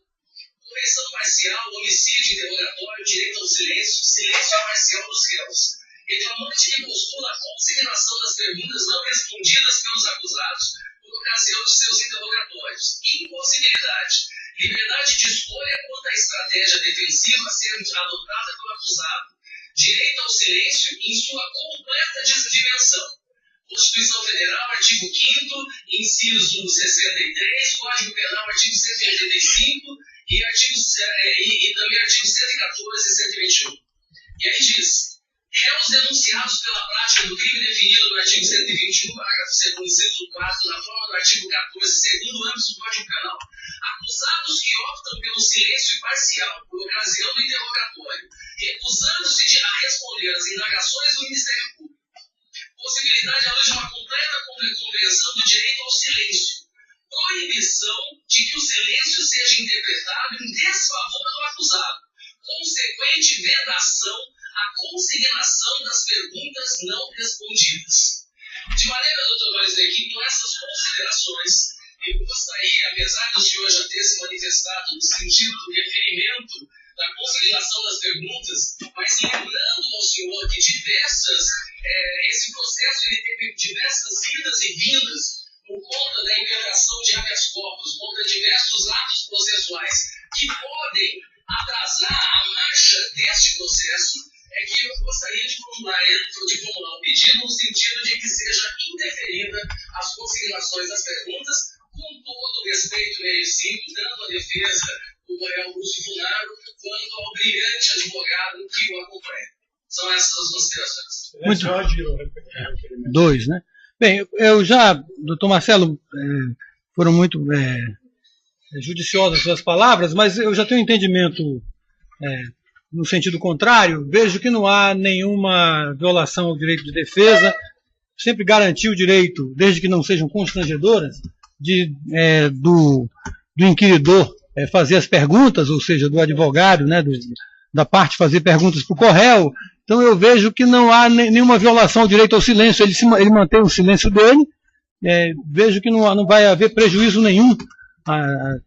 correção parcial, homicídio, interrogatório, direito ao silêncio, silêncio parcial dos réus. Reclamante que postula a consignação das perguntas não respondidas pelos acusados por ocasião de seus interrogatórios. Impossibilidade. Liberdade de escolha quanto à estratégia defensiva a ser adotada pelo acusado. Direito ao silêncio em sua completa dimensão. Constituição Federal, artigo 5º, inciso 63, Código Penal, artigo 185 e também artigo 114 e 121. E aí diz: réus denunciados pela prática do crime definido no artigo 121, parágrafo 2º, inciso 4, na forma do artigo 14, segundo âmbito do Código Penal, acusados que optam pelo silêncio parcial por ocasião do interrogatório, recusando-se a responder às indagações do Ministério Público. Possibilidade à luz de uma completa compreensão do direito ao silêncio. Proibição de que o silêncio seja interpretado em desfavor do acusado. Consequente vedação à consignação das perguntas não respondidas. De maneira, doutor Valisney, que com essas considerações, eu gostaria, apesar do senhor já ter se manifestado no sentido do referimento da consideração das perguntas, mas lembrando ao senhor que esse processo ele teve diversas idas e vindas por conta da imperação de habeas corpus, contra diversos atos processuais que podem atrasar a marcha deste processo, é que eu gostaria de formular um pedido no sentido de que seja indeferida as consignações das perguntas, com todo o respeito merecido, tanto à defesa do réu Lúcio Funaro, quanto ao brilhante advogado que o acompanha. São essas as considerações. Muito. Dois, né? Bem, doutor Marcelo, foram muito judiciosas as suas palavras, mas eu já tenho um entendimento no sentido contrário. Vejo que não há nenhuma violação ao direito de defesa, sempre garantiu o direito, desde que não sejam constrangedoras, do inquiridor fazer as perguntas, ou seja, do advogado, né, da parte fazer perguntas para o corréu. Então eu vejo que não há nenhuma violação ao direito ao silêncio, ele mantém o silêncio dele, vejo que não vai haver prejuízo nenhum a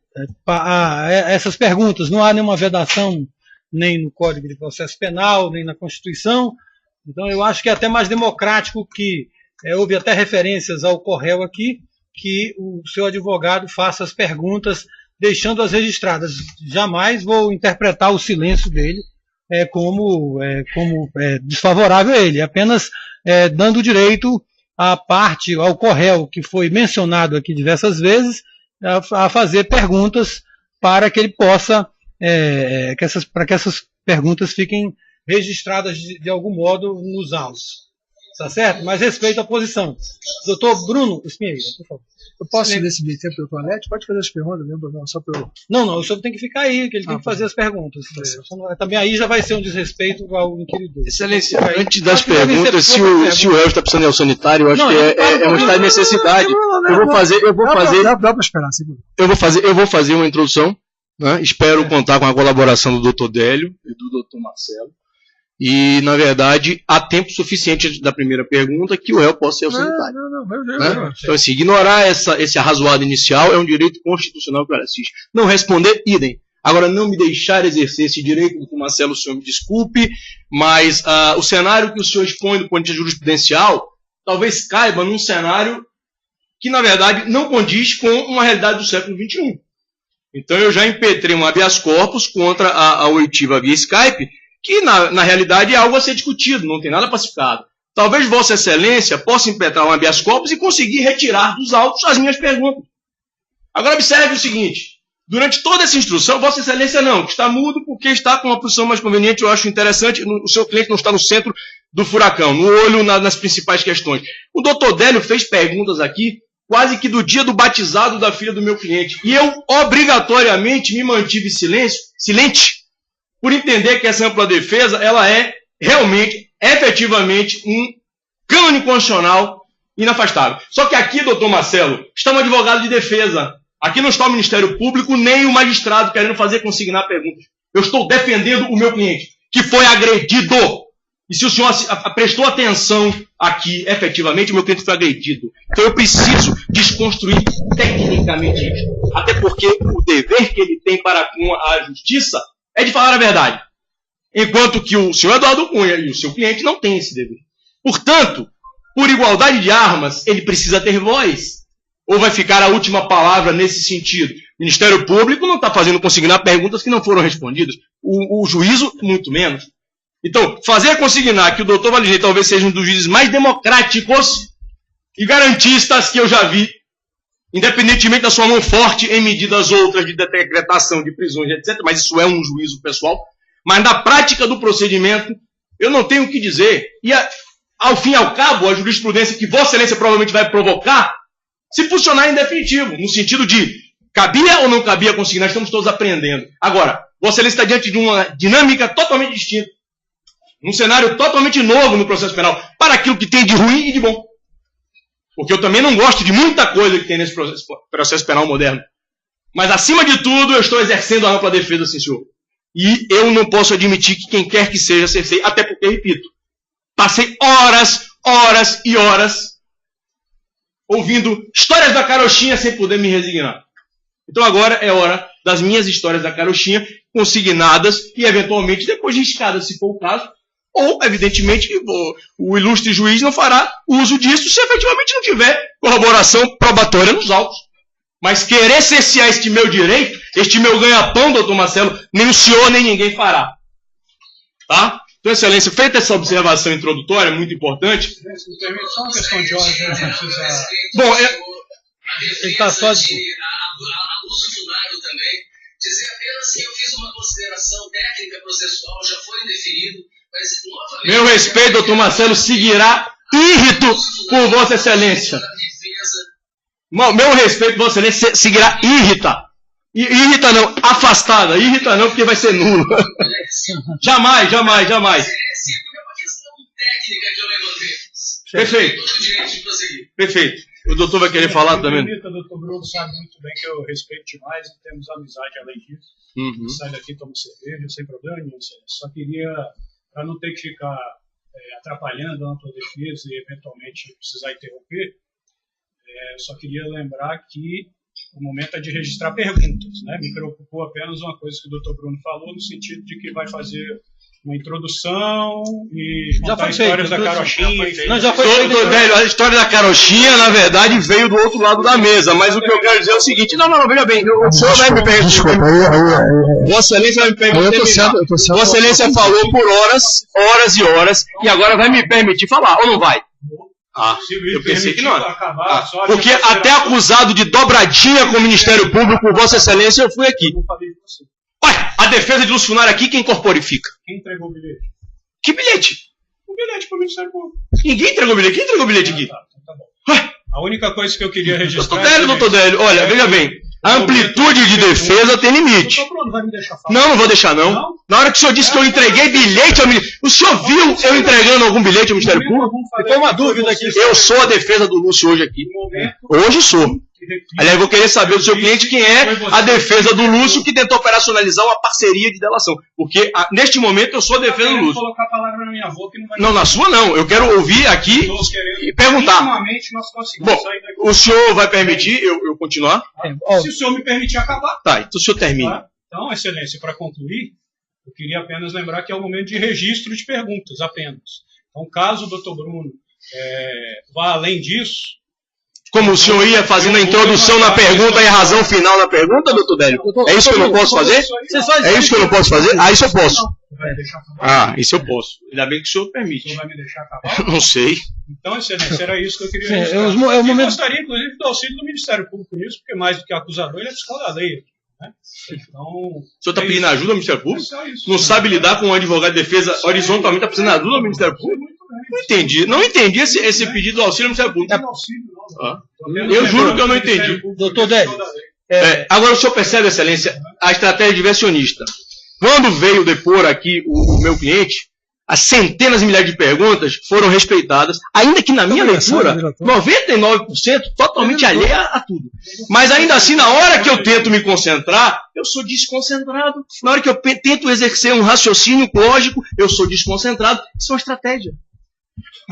essas perguntas, não há nenhuma vedação nem no Código de Processo Penal, nem na Constituição. Então eu acho que é até mais democrático que houve até referências ao corréu aqui, que o seu advogado faça as perguntas deixando-as registradas. Jamais vou interpretar o silêncio dele como desfavorável a ele, apenas dando direito à parte, ao CORREL, que foi mencionado aqui diversas vezes, a fazer perguntas para que ele possa, para que essas perguntas fiquem registradas de algum modo nos autos. Tá certo? Mas respeito à posição. Doutor Bruno Espinheira, por favor. Eu posso ir nesse meio tempo pelo toalete? Pode fazer as perguntas, não, só para eu... Não, o senhor tem que ficar aí, que ele tem que fazer as perguntas. Também aí já vai ser um desrespeito ao inquiridor. Excelência, antes das perguntas, se o réu está precisando ir ao sanitário, eu acho que é um estado de necessidade. Eu vou fazer uma introdução, né? Espero contar com a colaboração do Dr. Délio e do Dr. Marcelo. E, na verdade, há tempo suficiente antes da primeira pergunta que o réu possa ir ao sanitário. Né? Então, assim, ignorar esse arrazoado inicial é um direito constitucional que o assiste. Não responder, idem. Agora, não me deixar exercer esse direito, Dr. Marcelo, o senhor me desculpe, mas o cenário que o senhor expõe do ponto de vista jurisprudencial talvez caiba num cenário que, na verdade, não condiz com uma realidade do século XXI. Então, eu já impetrei um habeas corpus contra a oitiva via Skype, que na realidade é algo a ser discutido, não tem nada pacificado. Talvez Vossa Excelência possa impetrar um habeas corpus e conseguir retirar dos autos as minhas perguntas. Agora observe o seguinte, durante toda essa instrução, Vossa Excelência não, está mudo porque está com uma posição mais conveniente, eu acho interessante, o seu cliente não está no centro do furacão, no olho nas principais questões. O doutor Délio fez perguntas aqui, quase que do dia do batizado da filha do meu cliente, e eu obrigatoriamente me mantive silente, por entender que essa ampla defesa, ela é realmente, efetivamente, um cânone constitucional inafastável. Só que aqui, doutor Marcelo, está um advogado de defesa. Aqui não está o Ministério Público, nem o magistrado querendo fazer consignar perguntas. Eu estou defendendo o meu cliente, que foi agredido. E se o senhor prestou atenção aqui, efetivamente, o meu cliente foi agredido. Então eu preciso desconstruir tecnicamente isso. Até porque o dever que ele tem para com a justiça é de falar a verdade. Enquanto que o senhor Eduardo Cunha e o seu cliente não têm esse dever. Portanto, por igualdade de armas, ele precisa ter voz. Ou vai ficar a última palavra nesse sentido? O Ministério Público não está fazendo consignar perguntas que não foram respondidas. O juízo, muito menos. Então, fazer consignar que o doutor Valigem talvez seja um dos juízes mais democráticos e garantistas que eu já vi, independentemente da sua mão forte em medidas outras de decretação de prisões, etc., mas isso é um juízo pessoal, mas na prática do procedimento, eu não tenho o que dizer. E, ao fim e ao cabo, a jurisprudência que Vossa Excelência provavelmente vai provocar, se funcionar em definitivo, no sentido de cabia ou não cabia consignar, estamos todos aprendendo. Agora, Vossa Excelência está diante de uma dinâmica totalmente distinta, num cenário totalmente novo no processo penal, para aquilo que tem de ruim e de bom. Porque eu também não gosto de muita coisa que tem nesse processo penal moderno. Mas, acima de tudo, eu estou exercendo a ampla defesa, sim, senhor. E eu não posso admitir que quem quer que seja cerceie, até porque, repito, passei horas e horas ouvindo histórias da carochinha sem poder me resignar. Então agora é hora das minhas histórias da carochinha consignadas e, eventualmente, depois riscadas, se for o caso. Ou, evidentemente, o ilustre juiz não fará uso disso se efetivamente não tiver corroboração probatória nos autos. Mas querer cercear este meu direito, este meu ganha-pão, doutor Marcelo, nem o senhor nem ninguém fará. Tá? Então, Excelência, feita essa observação introdutória, muito importante. Só uma questão de ordem, a gente precisa... Bom, ele está só... Abuso de lado também. Dizer apenas que eu fiz uma consideração técnica processual, já foi indeferido. Meu respeito, doutor Marcelo, seguirá írrito por Vossa Excelência. Meu respeito, Vossa Excelência, seguirá írrita. Irrita não, afastada. Irrita não, porque vai ser nulo. Jamais. É uma questão técnica que eu levantei. Perfeito. Todo o direito de prosseguir. Perfeito. O doutor vai querer falar também. O doutor Bruno sabe muito bem que eu respeito demais e temos amizade além disso. Sai daqui, toma cerveja, sem problema nenhum. Só queria... para não ter que ficar atrapalhando a ampla defesa e eventualmente precisar interromper, só queria lembrar que o momento é de registrar perguntas. Né? Me preocupou apenas uma coisa que o doutor Bruno falou, no sentido de que vai fazer uma introdução e contar histórias da carochinha. Não, já foi feito. A história da carochinha, na verdade, veio do outro lado da mesa, mas o que eu quero dizer é o seguinte, não, veja bem, o senhor vai me perguntar. Desculpa, Vossa Excelência vai me perguntar. Vossa Excelência falou por horas e agora vai me permitir falar, ou não vai? Eu pensei que não era. Porque até acusado de dobradinha com o Ministério Público, por Vossa Excelência, eu fui aqui. Ué, a defesa de Lúcio Funari aqui, quem corporifica? Quem entregou o bilhete? Que bilhete? O bilhete para o Ministério Público. Ninguém entregou o bilhete. Quem entregou o bilhete aqui? Tá bom. Ué? A única coisa que eu queria registrar... Doutor Délio, olha, veja bem. A amplitude de defesa tem limite. Não vai me deixar falar. Não vou deixar, não. Na hora que o senhor disse que eu entreguei bilhete ao Ministério... O senhor viu eu entregando algum bilhete ao Ministério Público? Ficou uma dúvida aqui. Eu sou a defesa do Lúcio hoje aqui. Hoje sou. Aliás, eu vou querer saber do seu cliente quem é a defesa do Lúcio que tentou operacionalizar uma parceria de delação. Porque, neste momento, eu sou a defesa do Lúcio. Colocar a palavra na minha boca e não vai... Não, na sua não. Eu quero ouvir aqui e perguntar. Bom, o senhor vai permitir eu continuar? Se o senhor me permitir acabar. Tá, então o senhor termina. Tá? Então, Excelência, para concluir, eu queria apenas lembrar que é o momento de registro de perguntas, apenas. Então, caso o doutor Bruno vá além disso... Como o senhor ia fazendo a introdução na pergunta e a razão final na pergunta, doutor Délio? É isso que eu não posso fazer? É isso que eu não posso fazer? Ah, isso eu posso. Isso eu posso. Ainda bem que o senhor permite. O senhor vai me deixar acabar? Não sei. Então, Excelência, era isso que eu queria registrar. Eu gostaria, inclusive, do auxílio do Ministério Público nisso, porque mais do que acusador, ele é fiscal da lei. Né? Então, o senhor está pedindo ajuda ao Ministério Público? Não sabe lidar com um advogado de defesa horizontalmente, está precisando de ajuda ao Ministério Público? Não entendi esse pedido do auxílio ao Ministério Público. Eu juro que eu não entendi. Doutor Délio. Agora o senhor percebe, Excelência, a estratégia diversionista. Quando veio depor aqui o meu cliente, as centenas de milhares de perguntas foram respeitadas, ainda que na minha leitura, 99% totalmente alheia a tudo. Mas ainda assim, na hora que eu tento me concentrar, eu sou desconcentrado. Na hora que eu tento exercer um raciocínio lógico, eu sou desconcentrado. Isso é uma estratégia.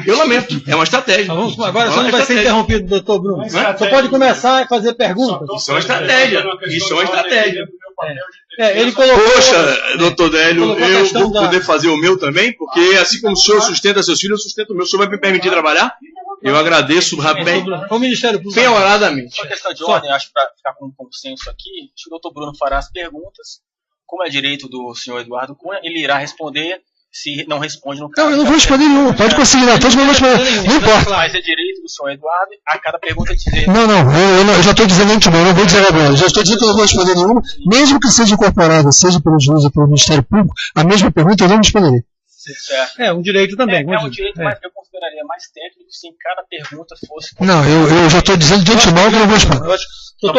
Eu lamento, é uma estratégia. Agora você não vai ser interrompido, doutor Bruno. Você pode começar a fazer perguntas. Isso é uma estratégia. Isso é uma estratégia. Ele colocou... Poxa, doutor Délio, eu vou poder fazer o meu também, porque assim como o senhor sustenta seus filhos, eu sustento o meu. O senhor vai me permitir trabalhar? Eu agradeço rapidamente. O Ministério Público. Bem-horadamente. Só questão de ordem, acho que para ficar com um consenso aqui, acho que o doutor Bruno fará as perguntas. Como é direito do senhor Eduardo Cunha, ele irá responder. Se não responde no caso. Não, eu não vou responder nenhum. Pode conseguir na todos, mas não vou responder. Não importa. Mas é direito do senhor Eduardo a cada pergunta dizer. Não, eu já estou dizendo antes, não vou dizer agora. Já estou dizendo que eu não vou responder nenhuma, mesmo que seja incorporada, seja pelo juiz ou pelo Ministério Público, a mesma pergunta eu não responderei. Um direito também. É um direito, mas eu consideraria mais técnico se em cada pergunta fosse. Não, eu já estou dizendo de antemão que eu não vou responder. Eu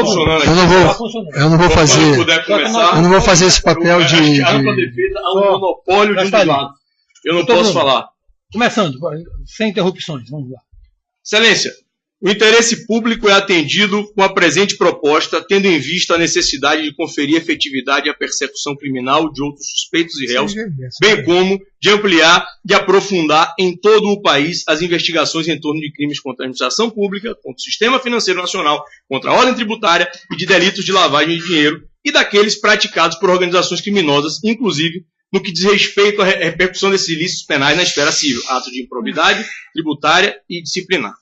não vou fazer. Eu não vou fazer esse papel de. Ampla defesa a um monopólio de um dos lados. Eu não posso falar. Começando, sem interrupções. Vamos lá. Excelência, o interesse público é atendido com a presente proposta, tendo em vista a necessidade de conferir efetividade à persecução criminal de outros suspeitos e réus, bem como de ampliar e aprofundar em todo o país as investigações em torno de crimes contra a administração pública, contra o sistema financeiro nacional, contra a ordem tributária e de delitos de lavagem de dinheiro e daqueles praticados por organizações criminosas, inclusive no que diz respeito à repercussão desses ilícitos penais na esfera civil, atos de improbidade tributária e disciplinar.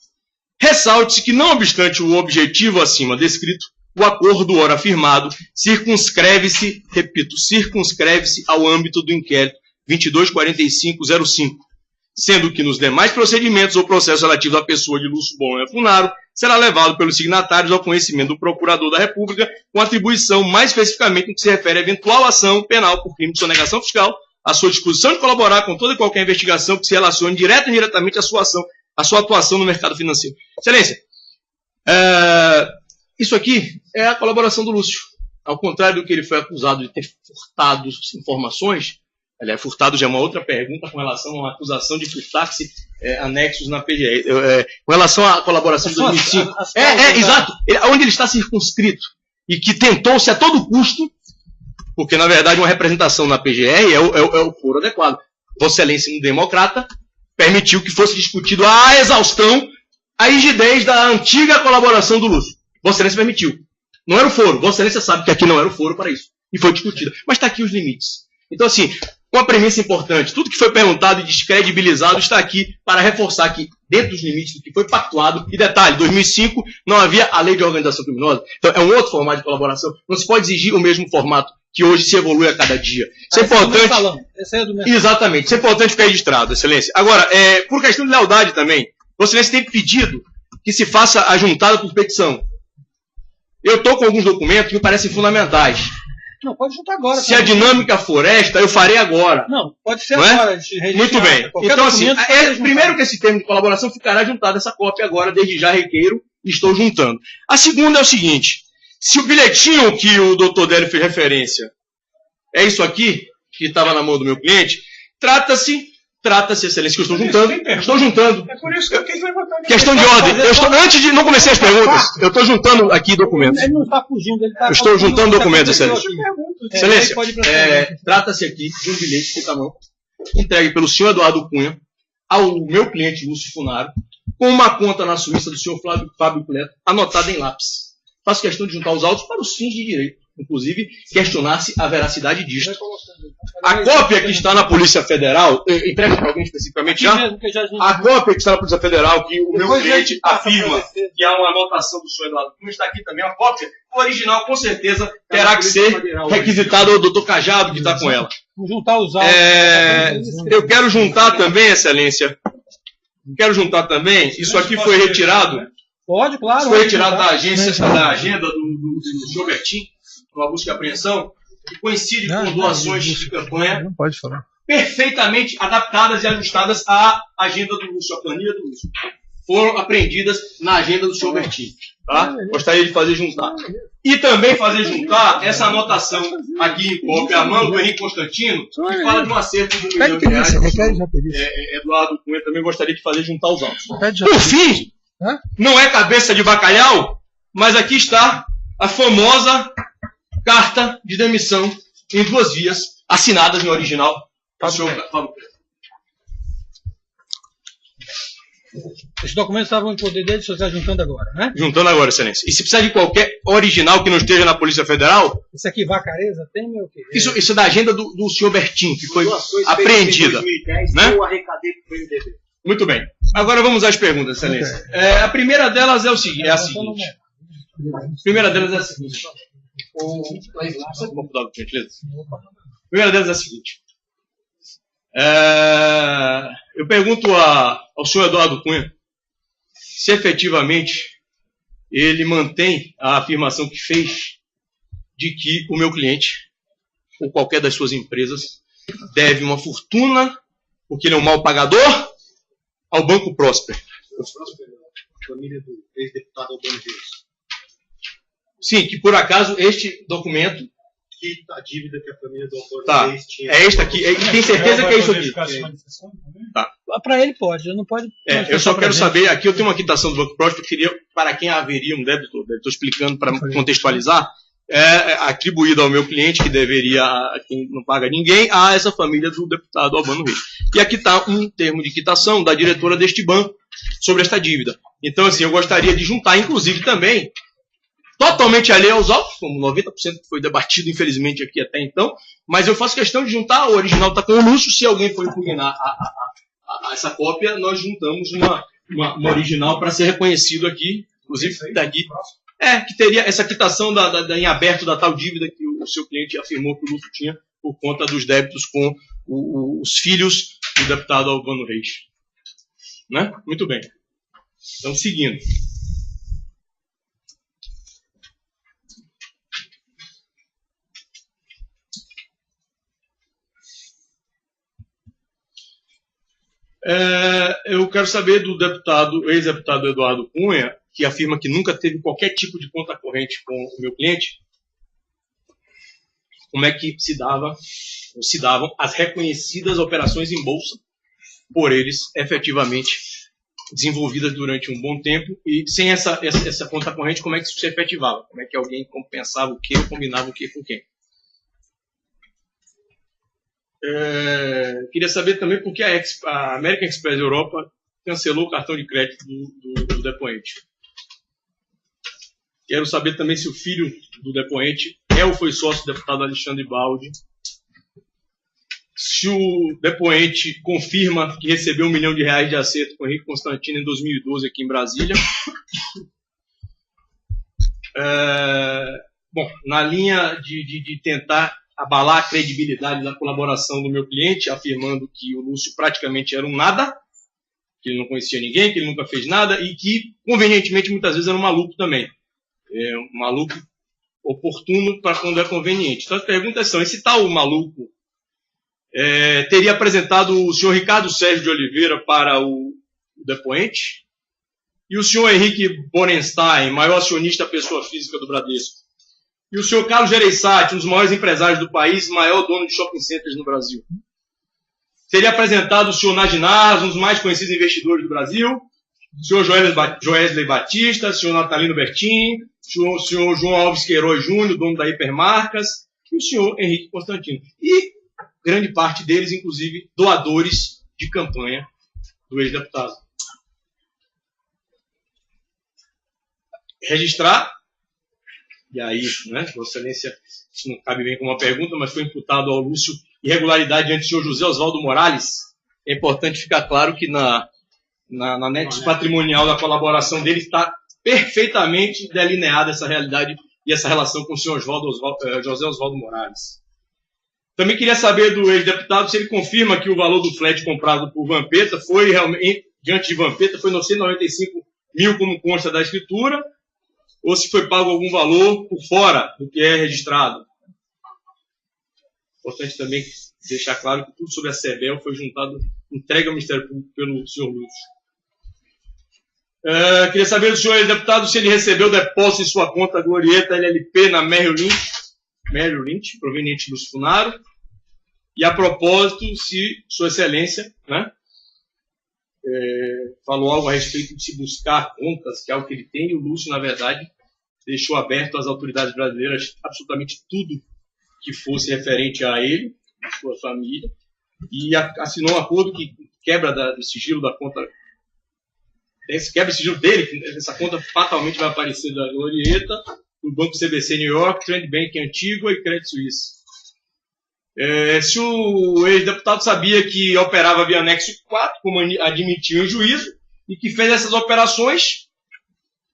Ressalte-se que, não obstante o objetivo acima descrito, o acordo ora firmado circunscreve-se, repito, circunscreve-se ao âmbito do inquérito 224505, sendo que nos demais procedimentos ou processos relativos à pessoa de Lúcio Bonner Funaro será levado pelos signatários ao conhecimento do Procurador da República, com atribuição mais especificamente no que se refere à eventual ação penal por crime de sonegação fiscal, à sua disposição de colaborar com toda e qualquer investigação que se relacione direta e indiretamente à sua ação, à sua atuação no mercado financeiro. Excelência, isso aqui é a colaboração do Lúcio. Ao contrário do que ele foi acusado de ter furtado informações, aliás, furtado já é uma outra pergunta com relação a uma acusação de furtar-se anexos na PGR. Com relação à colaboração de 2005. Exato. Onde ele está circunscrito e que tentou-se a todo custo, porque, na verdade, uma representação na PGR é o foro adequado. Vossa Excelência, um democrata, permitiu que fosse discutido à exaustão a rigidez da antiga colaboração do Lúcio. Vossa Excelência permitiu. Não era o foro. Vossa Excelência sabe que aqui não era o foro para isso. E foi discutida. Mas está aqui os limites. Então, assim, uma premissa importante. Tudo que foi perguntado e descredibilizado está aqui para reforçar que, dentro dos limites do que foi pactuado, e detalhe, 2005 não havia a lei de organização criminosa. Então, é um outro formato de colaboração. Não se pode exigir o mesmo formato que hoje se evolui a cada dia. Isso é importante. Exatamente. Isso é importante ficar registrado, Excelência. Agora, por questão de lealdade também, Vossa Excelência tem pedido que se faça a juntada por petição. Eu estou com alguns documentos que me parecem fundamentais. Não, pode juntar agora. Se a dinâmica for esta, eu farei agora. Não, pode ser Não é? agora. Muito bem. Então, assim, primeiro que esse termo de colaboração ficará juntado essa cópia agora, desde já requeiro, e estou juntando. A segunda é o seguinte: se o bilhetinho que o doutor Délio fez referência é isso aqui, que estava na mão do meu cliente, trata-se, Excelência, que eu estou juntando. Estou juntando. É por isso que eu quis levantar. Questão de ordem. Antes de não começar as perguntas, eu estou juntando aqui documentos. Ele não está fugindo, ele está. Eu estou juntando documentos, Excelência. Excelência, pode trata-se aqui de um bilhete que está na mão, entregue pelo senhor Eduardo Cunha ao meu cliente Lúcio Funaro, com uma conta na Suíça do senhor Fábio Cleto, anotada em lápis. Faço questão de juntar os autos para os fins de direito, inclusive questionar-se a veracidade disto. A cópia que está na Polícia Federal, entrega para alguém especificamente já? A cópia que está na Polícia Federal, que o meu cliente afirma que há uma anotação do senhor Eduardo Cunha, está aqui também a cópia. O original, com certeza, terá que ser requisitado ao doutor Cajado, que está com ela. Vou juntar os autos. Eu quero juntar também, Excelência. Quero juntar também. Isso aqui foi retirado. Pode, claro. Isso foi retirado da agenda do senhor Bertin, uma busca e apreensão, que coincide com doações de campanha. Não pode falar. Perfeitamente adaptadas e ajustadas à agenda do Lúcio, à planilha do Lúcio. Foram apreendidas na agenda do senhor Bertin. Tá? Gostaria de fazer juntar. E também fazer juntar essa anotação aqui em cópia, a mão do Henrique Constantino, que fala de um acerto de R$1 milhão. Eduardo Cunha também gostaria de fazer juntar os autos. Por fim, não é cabeça de bacalhau, mas aqui está a famosa carta de demissão em 2 vias, assinadas no original. Esses documentos estavam em poder dele, o senhor está juntando agora, né? Juntando agora, Excelência. E se precisar de qualquer original que não esteja na Polícia Federal... Isso aqui, Vacareza, tem meu quê? Isso é da agenda do senhor Bertin, que foi apreendida. 2010, né? Eu arrecadei com o MDB. Muito bem. Agora vamos às perguntas, Excelência. A primeira delas é a seguinte. A primeira delas é a seguinte. Eu pergunto ao senhor Eduardo Cunha se efetivamente ele mantém a afirmação que fez de que o meu cliente, ou qualquer das suas empresas, deve uma fortuna, porque ele é um mau pagador, ao Banco Próspero. Família do ex-deputado Albano Reis. Sim, que por acaso este documento... Que a dívida que a família do Albano Reis tinha... É esta aqui. Tem certeza que é isso aqui? Tá. Para ele pode, não pode... eu só quero saber, aqui eu tenho uma quitação do Banco Próspero, que seria para quem haveria um débito, estou explicando para contextualizar, atribuído ao meu cliente, que deveria, a quem não paga ninguém, a essa família do deputado Albano Reis. E aqui está um termo de quitação da diretora deste banco sobre esta dívida. Então, assim, eu gostaria de juntar, inclusive, também, totalmente alheio aos autos, como 90% que foi debatido, infelizmente, aqui até então, mas eu faço questão de juntar, o original está com o Lúcio, se alguém for impugnar essa cópia, nós juntamos uma original para ser reconhecido aqui, inclusive daqui, que teria essa quitação em aberto da tal dívida que o seu cliente afirmou que o Lúcio tinha por conta dos débitos com os filhos do deputado Albano Reis. Né? Muito bem. Então, seguindo. Eu quero saber do ex-deputado Eduardo Cunha, que afirma que nunca teve qualquer tipo de conta corrente com o meu cliente, como é que se davam as reconhecidas operações em bolsa por eles, efetivamente desenvolvidas durante um bom tempo, e sem essa conta corrente, como é que isso se efetivava? Como é que alguém compensava o quê ou combinava o quê com quem? Queria saber também por que a American Express Europa cancelou o cartão de crédito do depoente. Quero saber também se o filho do depoente é ou foi sócio do deputado Alexandre Baldi. Se o depoente confirma que recebeu R$1 milhão de acerto com o Henrique Constantino em 2012 aqui em Brasília. Bom, na linha de tentar abalar a credibilidade da colaboração do meu cliente, afirmando que o Lúcio praticamente era um nada, que ele não conhecia ninguém, que ele nunca fez nada e que, convenientemente, muitas vezes era um maluco também. Um maluco oportuno para quando é conveniente. Então, as perguntas são, esse tal maluco teria apresentado o senhor Ricardo Sérgio de Oliveira para o depoente? E o senhor Henrique Borenstein, maior acionista pessoa física do Bradesco? E o senhor Carlos Gereissati, um dos maiores empresários do país, maior dono de shopping centers no Brasil? Teria apresentado o senhor Naginar, um dos mais conhecidos investidores do Brasil, o senhor Joesley Batista, o senhor Natalino Bertin, o senhor João Alves Queiroz Júnior, dono da Hipermarcas, e o senhor Henrique Constantino. E grande parte deles, inclusive, doadores de campanha do ex-deputado. Registrar, e aí, né, Vossa Excelência, isso não cabe bem como uma pergunta, mas foi imputado ao Lúcio irregularidade diante do senhor José Oswaldo Morales. É importante ficar claro que na anexo patrimonial da colaboração dele está perfeitamente delineada essa realidade e essa relação com o senhor José Oswaldo Morales. Também queria saber do ex-deputado se ele confirma que o valor do flat comprado por Vampeta foi realmente, diante de Vampeta, foi 995 mil como consta da escritura, ou se foi pago algum valor por fora do que é registrado. Importante também deixar claro que tudo sobre a CEBEL foi juntado, entregue ao Ministério Público pelo senhor Lúcio. Queria saber do senhor deputado se ele recebeu depósito em sua conta Glorieta LLP na Merrill Lynch, proveniente do Lúcio Funaro. E a propósito, se Sua Excelência, né, falou algo a respeito de se buscar contas, que é algo que ele tem, e o Lúcio, na verdade, deixou aberto às autoridades brasileiras absolutamente tudo que fosse referente a ele, a sua família, e assinou um acordo que quebra do sigilo da conta, quebra o sigilo dele, que essa conta fatalmente vai aparecer da Glorieta, do Banco CBC New York, Trend Bank Antigua e Credit Suisse. Se o ex-deputado sabia que operava via anexo 4, como admitiu em juízo, e que fez essas operações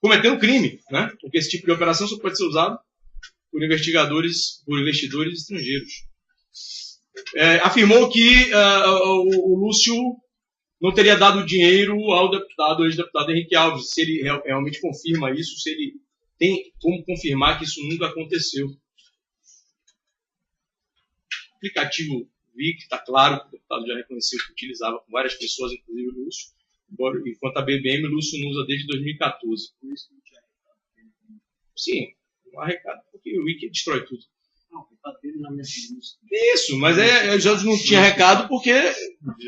cometendo crime, né? Porque esse tipo de operação só pode ser usado por investidores estrangeiros. Afirmou que o Lúcio não teria dado dinheiro ao ex-deputado Henrique Alves. Se ele realmente confirma isso, se ele tem como confirmar que isso nunca aconteceu. O aplicativo VIC está claro que o deputado já reconheceu que utilizava com várias pessoas, inclusive o Lúcio, enquanto a BBM, o Lúcio não usa desde 2014. Por isso que não tinha recado. Sim, não há recado, porque o Wiki destrói tudo. Não, o recado dele na minha música. Isso, mas já não tinha recado porque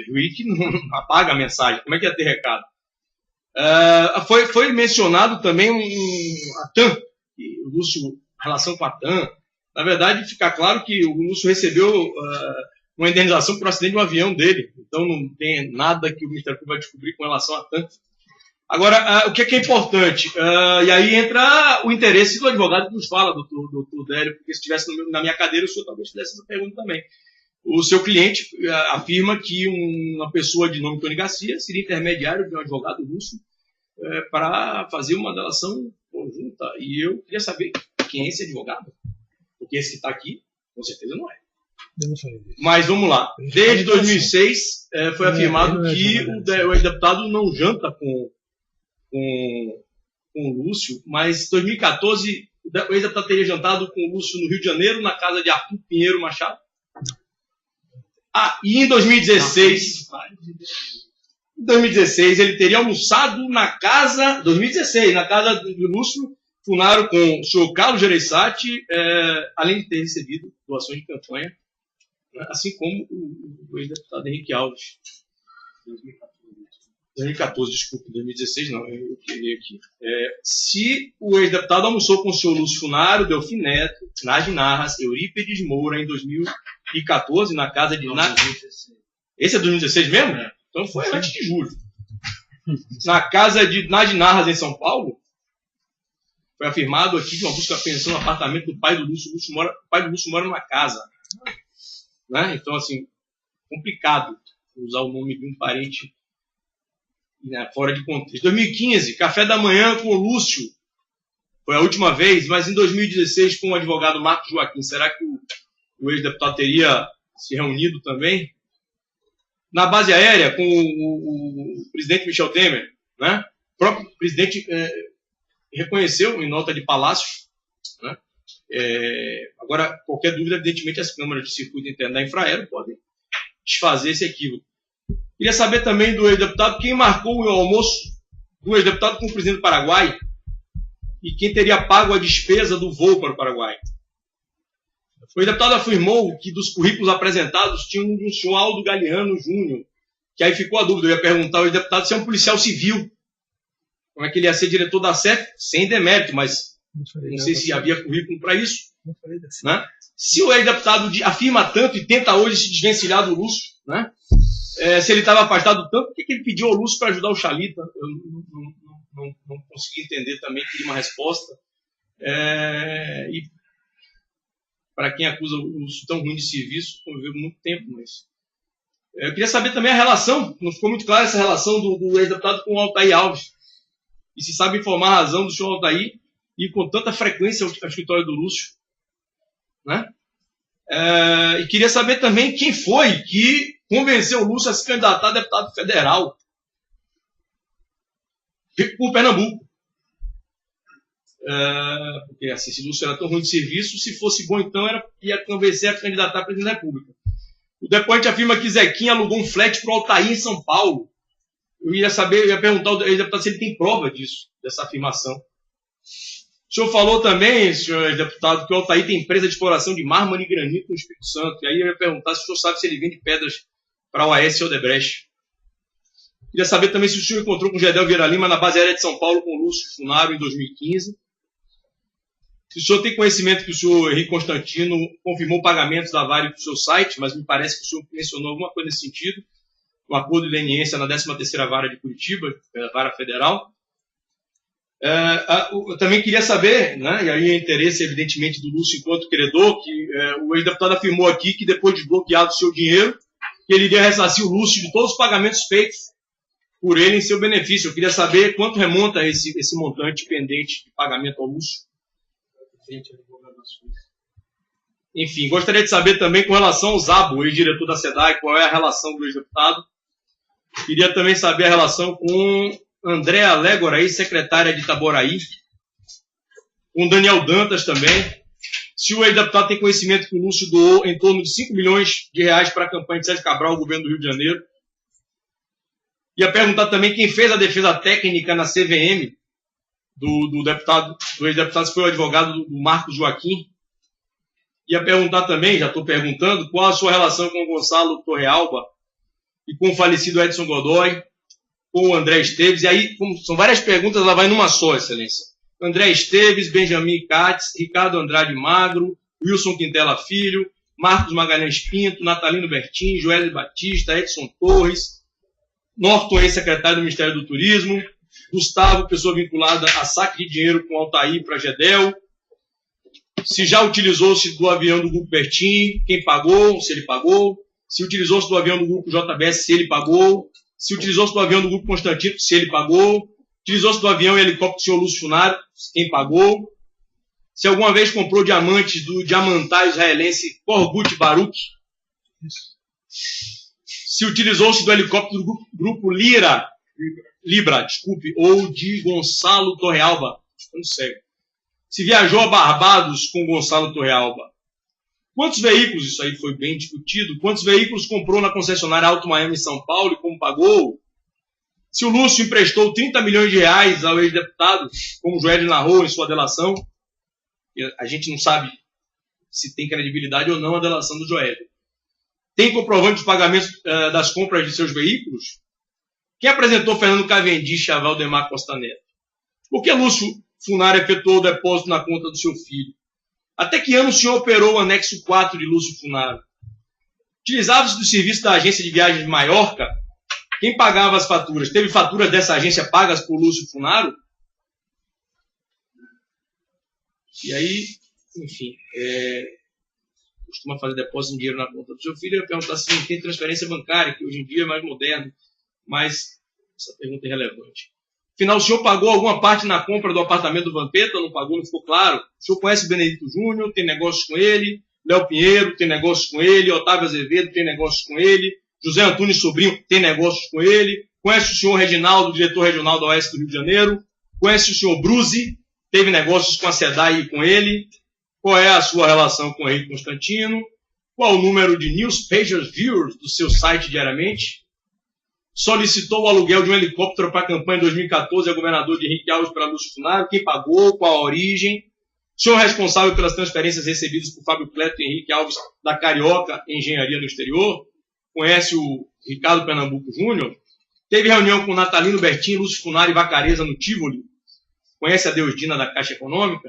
o Wiki não apaga a mensagem. Como é que ia ter recado? Foi mencionado também a TAM, o Lúcio, a relação com a TAM. Na verdade, fica claro que o Lúcio recebeu uma indenização por acidente de um avião dele. Então, não tem nada que o Ministério Público vai descobrir com relação a TAM. Agora, o que é importante? E aí entra o interesse do advogado que nos fala, doutor Délio, porque se estivesse na minha cadeira, o senhor talvez fizesse essa pergunta também. O seu cliente afirma que uma pessoa de nome Tony Garcia seria intermediário de um advogado Lúcio para fazer uma delação conjunta. E eu queria saber quem é esse advogado. Porque esse que está aqui, com certeza não é. Mas vamos lá. Desde 2006 foi afirmado que o ex-deputado não janta com o Lúcio, mas em 2014 o ex-deputado teria jantado com o Lúcio no Rio de Janeiro, na casa de Arthur Pinheiro Machado. E em 2016 ele teria almoçado na casa, 2016, na casa do Lúcio Funaro com o senhor Carlos Gereissati, além de ter recebido doações de campanha, né, assim como o ex-deputado Henrique Alves. 2014, desculpa, 2016 não, eu queria aqui. Se o ex-deputado almoçou com o senhor Lúcio Funaro, Delfim Neto, Nagy Narras, Eurípides Moura, em 2014, na casa de... Esse é 2016 mesmo? Então foi antes de julho. Na casa de Nagy Narras, em São Paulo, foi afirmado aqui de uma busca pensão no apartamento do pai do Lúcio. O pai do Lúcio mora numa casa. Né? Então, assim, complicado usar o nome de um parente fora de contexto. 2015, café da manhã com o Lúcio. Foi a última vez, mas em 2016 com o advogado Marcos Joaquim. Será que o ex-deputado teria se reunido também? Na base aérea, com o presidente Michel Temer, né? O próprio presidente reconheceu em nota de palácio, né? Agora, qualquer dúvida, evidentemente, as câmaras de circuito interno da Infraero podem desfazer esse equívoco. Queria saber também do ex-deputado quem marcou o almoço do ex-deputado com o presidente do Paraguai e quem teria pago a despesa do voo para o Paraguai. O ex-deputado afirmou que dos currículos apresentados tinha um senhor Aldo Galeano Júnior, que aí ficou a dúvida, eu ia perguntar ao ex-deputado se é um policial civil, como é que ele ia ser diretor da CEF, sem demérito, mas não sei se havia currículo para isso. Né? Se o ex-deputado afirma tanto e tenta hoje se desvencilhar do Lúcio, né? Se ele estava afastado tanto, por que ele pediu ao Lúcio para ajudar o Chalita? Eu não consegui entender também, queria uma resposta. E para quem acusa o Lúcio tão ruim de serviço, conviveu muito tempo, mas... Eu queria saber também a relação, não ficou muito clara essa relação do ex-deputado com o Altair Alves. E se sabe informar a razão do senhor Altair ir com tanta frequência ao escritório do Lúcio. Né? E queria saber também quem foi que convenceu o Lúcio a se candidatar a deputado federal por Pernambuco. Porque assim, se o Lúcio era tão ruim de serviço, se fosse bom então ia convencer a candidatar a presidente da República. O depoente afirma que Zequinha alugou um flat para o Altair em São Paulo. Eu ia perguntar ao deputado se ele tem prova disso, dessa afirmação. O senhor falou também, senhor deputado, que o Altair tem empresa de exploração de mármore e granito no Espírito Santo. E aí eu ia perguntar se o senhor sabe se ele vende pedras para a OAS e Odebrecht. Queria saber também se o senhor encontrou com o Gedel Vieira Lima na base aérea de São Paulo com o Lúcio Funaro em 2015. Se o senhor tem conhecimento que o senhor Henrique Constantino confirmou pagamentos da Vale para o seu site, mas me parece que o senhor mencionou alguma coisa nesse sentido, um acordo de leniência na 13ª Vara de Curitiba, a Vara Federal. Eu também queria saber, né, e aí é interesse, evidentemente, do Lúcio enquanto credor, que o ex-deputado afirmou aqui que depois de bloqueado o seu dinheiro, que ele iria ressarcir o Lúcio de todos os pagamentos feitos por ele em seu benefício. Eu queria saber quanto remonta esse montante pendente de pagamento ao Lúcio. Enfim, gostaria de saber também com relação ao Zabo, ex-diretor da SEDAI, qual é a relação do ex-deputado. Queria também saber a relação com Andréa Légora, ex-secretária de Itaboraí, com Daniel Dantas também. Se o ex-deputado tem conhecimento que o Lúcio doou em torno de 5 milhões de reais para a campanha de Sérgio Cabral, o governo do Rio de Janeiro. Ia perguntar também quem fez a defesa técnica na CVM do ex-deputado, se foi o advogado do Marcos Joaquim. Ia perguntar também, já estou perguntando, qual a sua relação com o Gonçalo Torrealba e com o falecido Edson Godoy, com o André Esteves. E aí, como são várias perguntas, ela vai numa só, Excelência. André Esteves, Benjamin Katz, Ricardo Andrade Magro, Wilson Quintela Filho, Marcos Magalhães Pinto, Natalino Bertin, Joel Batista, Edson Torres, Norton, ex-secretário do Ministério do Turismo, Gustavo, pessoa vinculada a saque de dinheiro com Altair para Gedel, se já utilizou-se do avião do Grupo Bertin, quem pagou, se ele pagou, se utilizou-se do avião do Grupo JBS, se ele pagou, se utilizou-se do avião do Grupo Constantino, se ele pagou, utilizou-se do avião e helicóptero do senhor Lúcio Funaro, quem pagou, se alguma vez comprou diamantes do diamantário israelense Corgut Baruch, se utilizou-se do helicóptero do Grupo Libra, ou de Gonçalo Torrealba, não sei. Se viajou a Barbados com Gonçalo Torrealba. Quantos veículos, isso aí foi bem discutido, quantos veículos comprou na concessionária Alto Miami em São Paulo e como pagou? Se o Lúcio emprestou 30 milhões de reais ao ex-deputado, como o Joel narrou em sua delação, a gente não sabe se tem credibilidade ou não a delação do Joel. Tem comprovante de pagamentos das compras de seus veículos? Quem apresentou Fernando Cavendish a Valdemar Costa Neto? Por que Lúcio Funaro efetuou o depósito na conta do seu filho? Até que ano o senhor operou o anexo 4 de Lúcio Funaro? Utilizava-se do serviço da agência de viagens de Maiorca? Quem pagava as faturas? Teve faturas dessa agência pagas por Lúcio Funaro? E aí, enfim, costuma fazer depósito de dinheiro na conta do seu filho. Eu ia perguntar se não tem transferência bancária, que hoje em dia é mais moderno, mas essa pergunta é relevante. Afinal, o senhor pagou alguma parte na compra do apartamento do Vampeta? Não pagou, não ficou claro? O senhor conhece Benedito Júnior, tem negócios com ele, Léo Pinheiro tem negócios com ele, Otávio Azevedo tem negócios com ele, José Antunes Sobrinho tem negócios com ele, Conhece o senhor Reginaldo, diretor regional da Oeste do Rio de Janeiro? Conhece o senhor Bruzi? Teve negócios com a SEDAI e com ele? Qual é a sua relação com o Henrique Constantino? Qual o número de newspaper viewers do seu site diariamente? Solicitou o aluguel de um helicóptero para a campanha de 2014 ao governador de Henrique Alves para Lúcio Funaro? Quem pagou? Qual a origem? O senhor responsável pelas transferências recebidas por Fábio Cleto e Henrique Alves da Carioca Engenharia no Exterior? Conhece o Ricardo Pernambuco Júnior? Teve reunião com Natalino Bertin, Lúcio Funaro e Vacareza no Tivoli? Conhece a Deusdina da Caixa Econômica?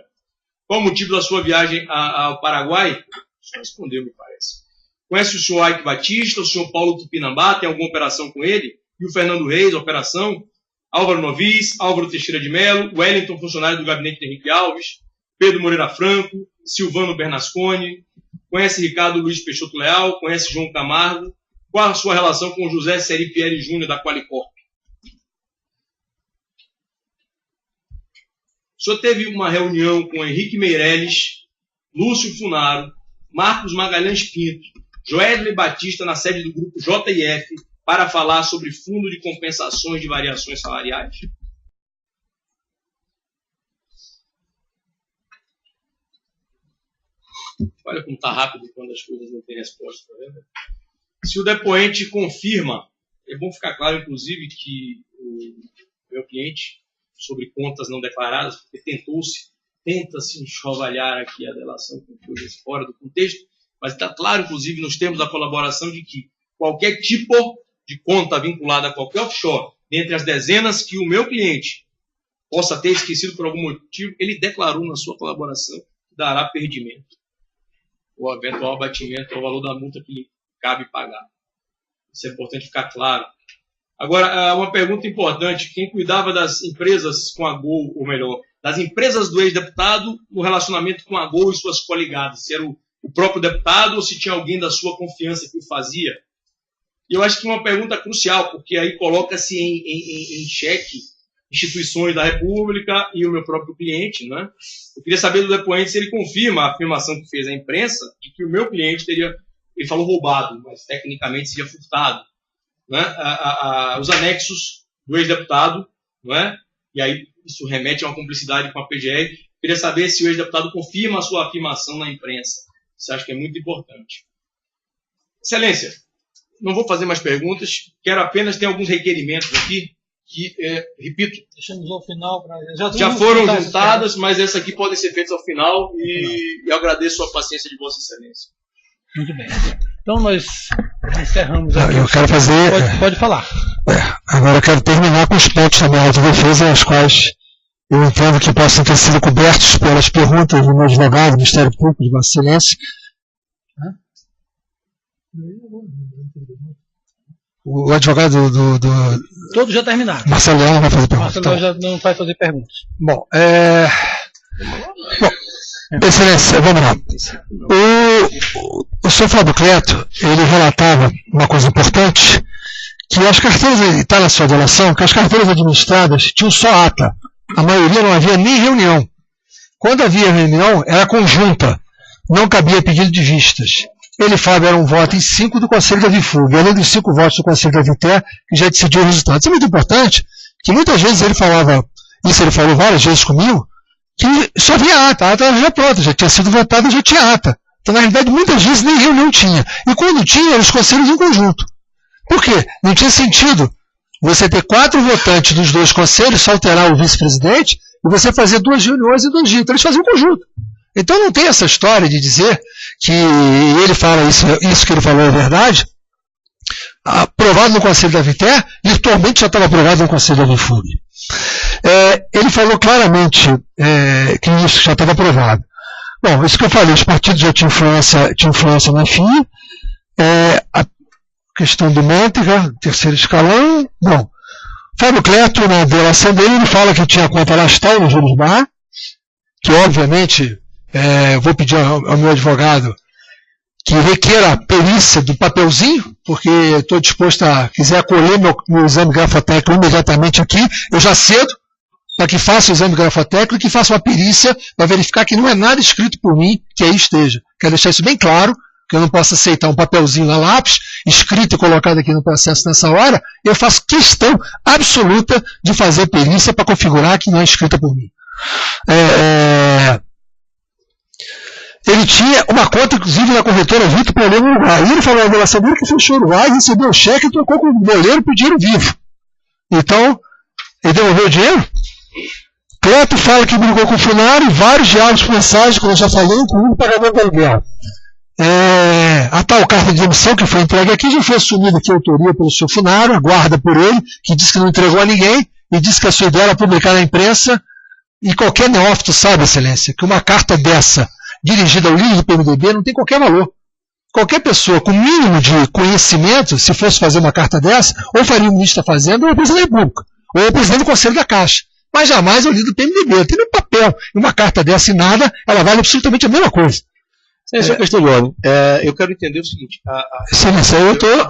Qual o motivo da sua viagem ao Paraguai? O senhor respondeu, me parece. Conhece o senhor Ike Batista, o senhor Paulo Tupinambá, tem alguma operação com ele? E o Fernando Reis, operação? Álvaro Novis, Álvaro Teixeira de Mello, Wellington, funcionário do gabinete de Henrique Alves, Pedro Moreira Franco, Silvano Bernasconi, conhece Ricardo Luiz Peixoto Leal, conhece João Camargo? Qual a sua relação com José Seripieri Júnior da Qualicorp? O senhor teve uma reunião com Henrique Meirelles, Lúcio Funaro, Marcos Magalhães Pinto, Joesley Batista na sede do grupo JIF para falar sobre fundo de compensações de variações salariais? Olha como está rápido quando as coisas não têm resposta, tá vendo? Se o depoente confirma, é bom ficar claro, inclusive, que o meu cliente, sobre contas não declaradas, porque tenta-se enxovalhar aqui a delação com coisas fora do contexto, mas está claro, inclusive, nos termos da colaboração, de que qualquer tipo de conta vinculada a qualquer offshore, dentre as dezenas que o meu cliente possa ter esquecido por algum motivo, ele declarou na sua colaboração que dará perdimento ou eventual abatimento ao valor da multa que lhe cabe pagar. Isso é importante ficar claro. Agora, uma pergunta importante: quem cuidava das empresas com a Gol, ou melhor, das empresas do ex-deputado no relacionamento com a Gol e suas coligadas? Se era o próprio deputado ou se tinha alguém da sua confiança que o fazia? E eu acho que é uma pergunta crucial, porque aí coloca-se em xeque instituições da República e o meu próprio cliente, né? Eu queria saber do depoente se ele confirma a afirmação que fez a imprensa de que o meu cliente teria, ele falou roubado, mas tecnicamente seria furtado, né? Os anexos do ex-deputado, não é? E aí isso remete a uma cumplicidade com a PGR. Eu queria saber se o ex-deputado confirma a sua afirmação na imprensa. Isso acho que é muito importante. Excelência, não vou fazer mais perguntas, quero apenas ter alguns requerimentos aqui, que, repito, deixamos ao final. Já foram juntadas, mas essas aqui podem ser feitas ao final, e eu agradeço a paciência de Vossa Excelência. Muito bem. Então nós encerramos aqui. Eu quero fazer... Pode falar. Agora eu quero terminar com os pontos da minha autodefesa, os quais eu entendo que possam ter sido cobertos pelas perguntas do meu advogado, do Ministério Público, de Vossa Excelência. O advogado do todos já terminaram. Marcelo Leão não vai fazer perguntas. Marcelo Leão já não vai fazer perguntas. Bom, Excelência, vamos lá. O senhor Fábio Cleto, ele relatava uma coisa importante, que as carteiras, está na sua delação, que as carteiras administradas tinham só ata. A maioria não havia nem reunião. Quando havia reunião, era conjunta. Não cabia pedido de vistas. Ele, Fábio, era um voto em 5 do Conselho da Vifug, além dos 5 votos do Conselho da Viter, que já decidiu o resultado. Isso é muito importante, que muitas vezes ele falava, isso ele falou várias vezes comigo, que só havia ata, a ata era já pronta, já tinha sido votada, já tinha ata. Então, na realidade, muitas vezes nem reunião tinha. E quando tinha, eram os conselhos em conjunto. Por quê? Não tinha sentido você ter 4 votantes dos 2 conselhos, só alterar o vice-presidente, e você fazer 2 reuniões em 2 dias. Então, eles faziam conjunto. Então, não tem essa história de dizer que ele fala isso que ele falou é verdade. Aprovado no Conselho da Viter, virtualmente já estava aprovado no Conselho da Vifug. Ele falou claramente que isso já estava aprovado. Bom, isso que eu falei, os partidos já tinham influência na FIA, a questão do Môntega, terceiro escalão. Bom, Fábio Cleto, na delação dele, ele fala que tinha conta Lastal no Júlio Bar, que obviamente vou pedir ao meu advogado que requeira a perícia do papelzinho, porque estou disposto a, quiser acolher meu exame grafotécnico imediatamente aqui, eu já cedo, para que faça o exame grafotécnico e que faça uma perícia para verificar que não é nada escrito por mim que aí esteja. Quero deixar isso bem claro, que eu não posso aceitar um papelzinho na lápis, escrito e colocado aqui no processo nessa hora, eu faço questão absoluta de fazer perícia para configurar que não é escrita por mim. Ele tinha uma conta, inclusive, na corretora Vitor Paulo no Uruguai. E ele falou na relação dele que fechou o Uruguai, recebeu o cheque e trocou com o boleiro por dinheiro vivo. Então, ele devolveu o dinheiro? Cleto fala que brigou com o Funari, vários diálogos por mensagem, como eu já falei, incluindo o pagamento do aluguel. A tal carta de demissão que foi entregue aqui já foi assumida aqui a autoria pelo seu Funari, aguarda por ele, que disse que não entregou a ninguém, e disse que a sua ideia era publicar na imprensa, e qualquer neófito sabe, Excelência, que uma carta dessa, dirigida ao líder do PMDB, não tem qualquer valor. Qualquer pessoa com mínimo de conhecimento, se fosse fazer uma carta dessa, ou faria o ministro da Fazenda, ou o presidente da República, ou o presidente do Conselho da Caixa. Mas jamais é o líder do PMDB. Tem um papel. E uma carta dessa assinada, ela vale absolutamente a mesma coisa. Senhor Castelhano, eu quero entender o seguinte. Excelência,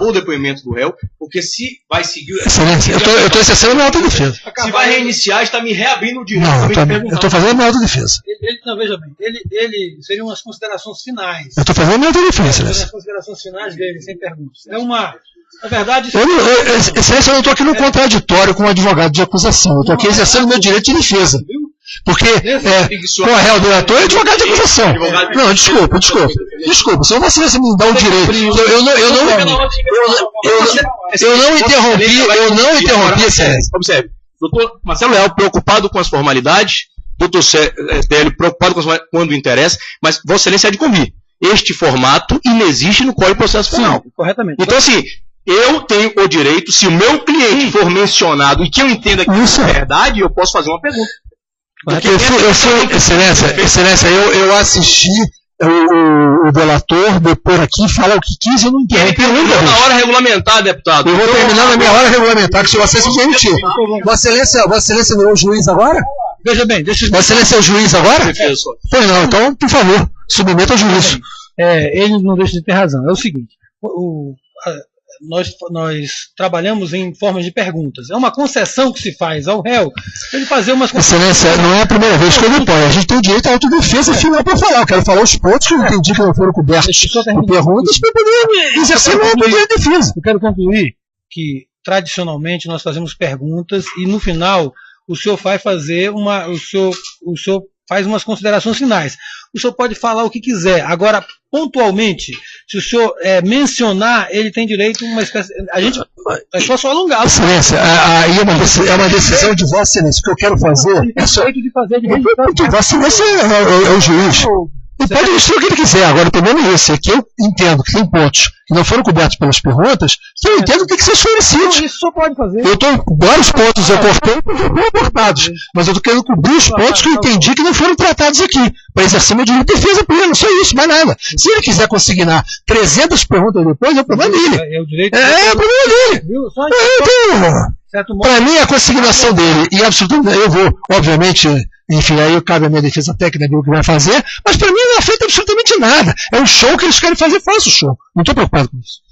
o depoimento do réu, porque se vai seguir... Excelência, eu estou exercendo a minha autodefesa. Se vai reiniciar, está me reabrindo o direito. Não, eu estou fazendo a minha autodefesa. Não, veja bem, ele seriam as considerações finais. Eu estou fazendo a minha autodefesa, Excelência. As considerações finais dele, sem perguntas. Na verdade... Excelência, eu não estou aqui no contraditório com o advogado de acusação. Eu estou aqui exercendo o meu direito de defesa. Porque com a réu do relator é advogado de acusação. Não, desculpa. Se eu você me dá o direito. Eu não interrompi, Excelência. Observe, doutor Marcelo Leal preocupado com as formalidades, doutor Télio preocupado com as formalidades quando interessa, mas Vossa Excelência é de convir. Este formato inexiste no Código de Processo Penal. Sim, corretamente. Então, assim, eu tenho o direito, se o meu cliente for mencionado e que eu entenda que isso é verdade, eu posso fazer uma pergunta. Porque Excelência, eu assisti o delator depor aqui e falar o que quis, eu não interrompi nunca. Na hora regulamentar, deputado. Eu vou terminar na minha hora regulamentar, que se você se permitir. Vossa Excelência não é o juiz agora? Veja bem, deixa eu... Vossa Excelência é o juiz agora? Pois não, então, por favor, submeta ao juízo. Ele não deixa de ter razão. É o seguinte, nós trabalhamos em formas de perguntas. É uma concessão que se faz ao réu ele fazer umas... Excelência, não é a primeira vez que eu me ponho. A gente tem o direito à autodefesa final para falar. Eu quero falar os pontos que eu entendi que não foram cobertos por perguntas para poder exercer o meu direito de defesa. Eu quero concluir que, tradicionalmente, nós fazemos perguntas e, no final, o senhor vai fazer o senhor faz umas considerações finais. O senhor pode falar o que quiser. Agora, pontualmente, se o senhor mencionar, ele tem direito a uma espécie... É só alongar. Excelência, aí é uma decisão de Vossa Excelência. O que eu quero fazer é só... Vossa Excelência é o juiz. Ele pode dizer o que ele quiser. Agora, o problema é esse. É que eu entendo que tem pontos que não foram cobertos pelas perguntas, que eu entendo que tem que ser solicitado. Isso só pode fazer. Vários pontos eu cortei porque já foram cortados. Mas eu estou querendo cobrir os pontos que eu entendi que não foram tratados aqui. Para exercer meu direito de defesa pleno. Só isso, mais nada. Se ele quiser consignar 300 perguntas depois, é o problema dele. É o problema dele. Para mim, é a consignação dele. E absolutamente, eu vou, obviamente... Enfim, aí cabe a minha defesa técnica do que vai fazer, mas para mim não afeta absolutamente nada. É um show que eles querem fazer, faça o show. Não estou preocupado com isso.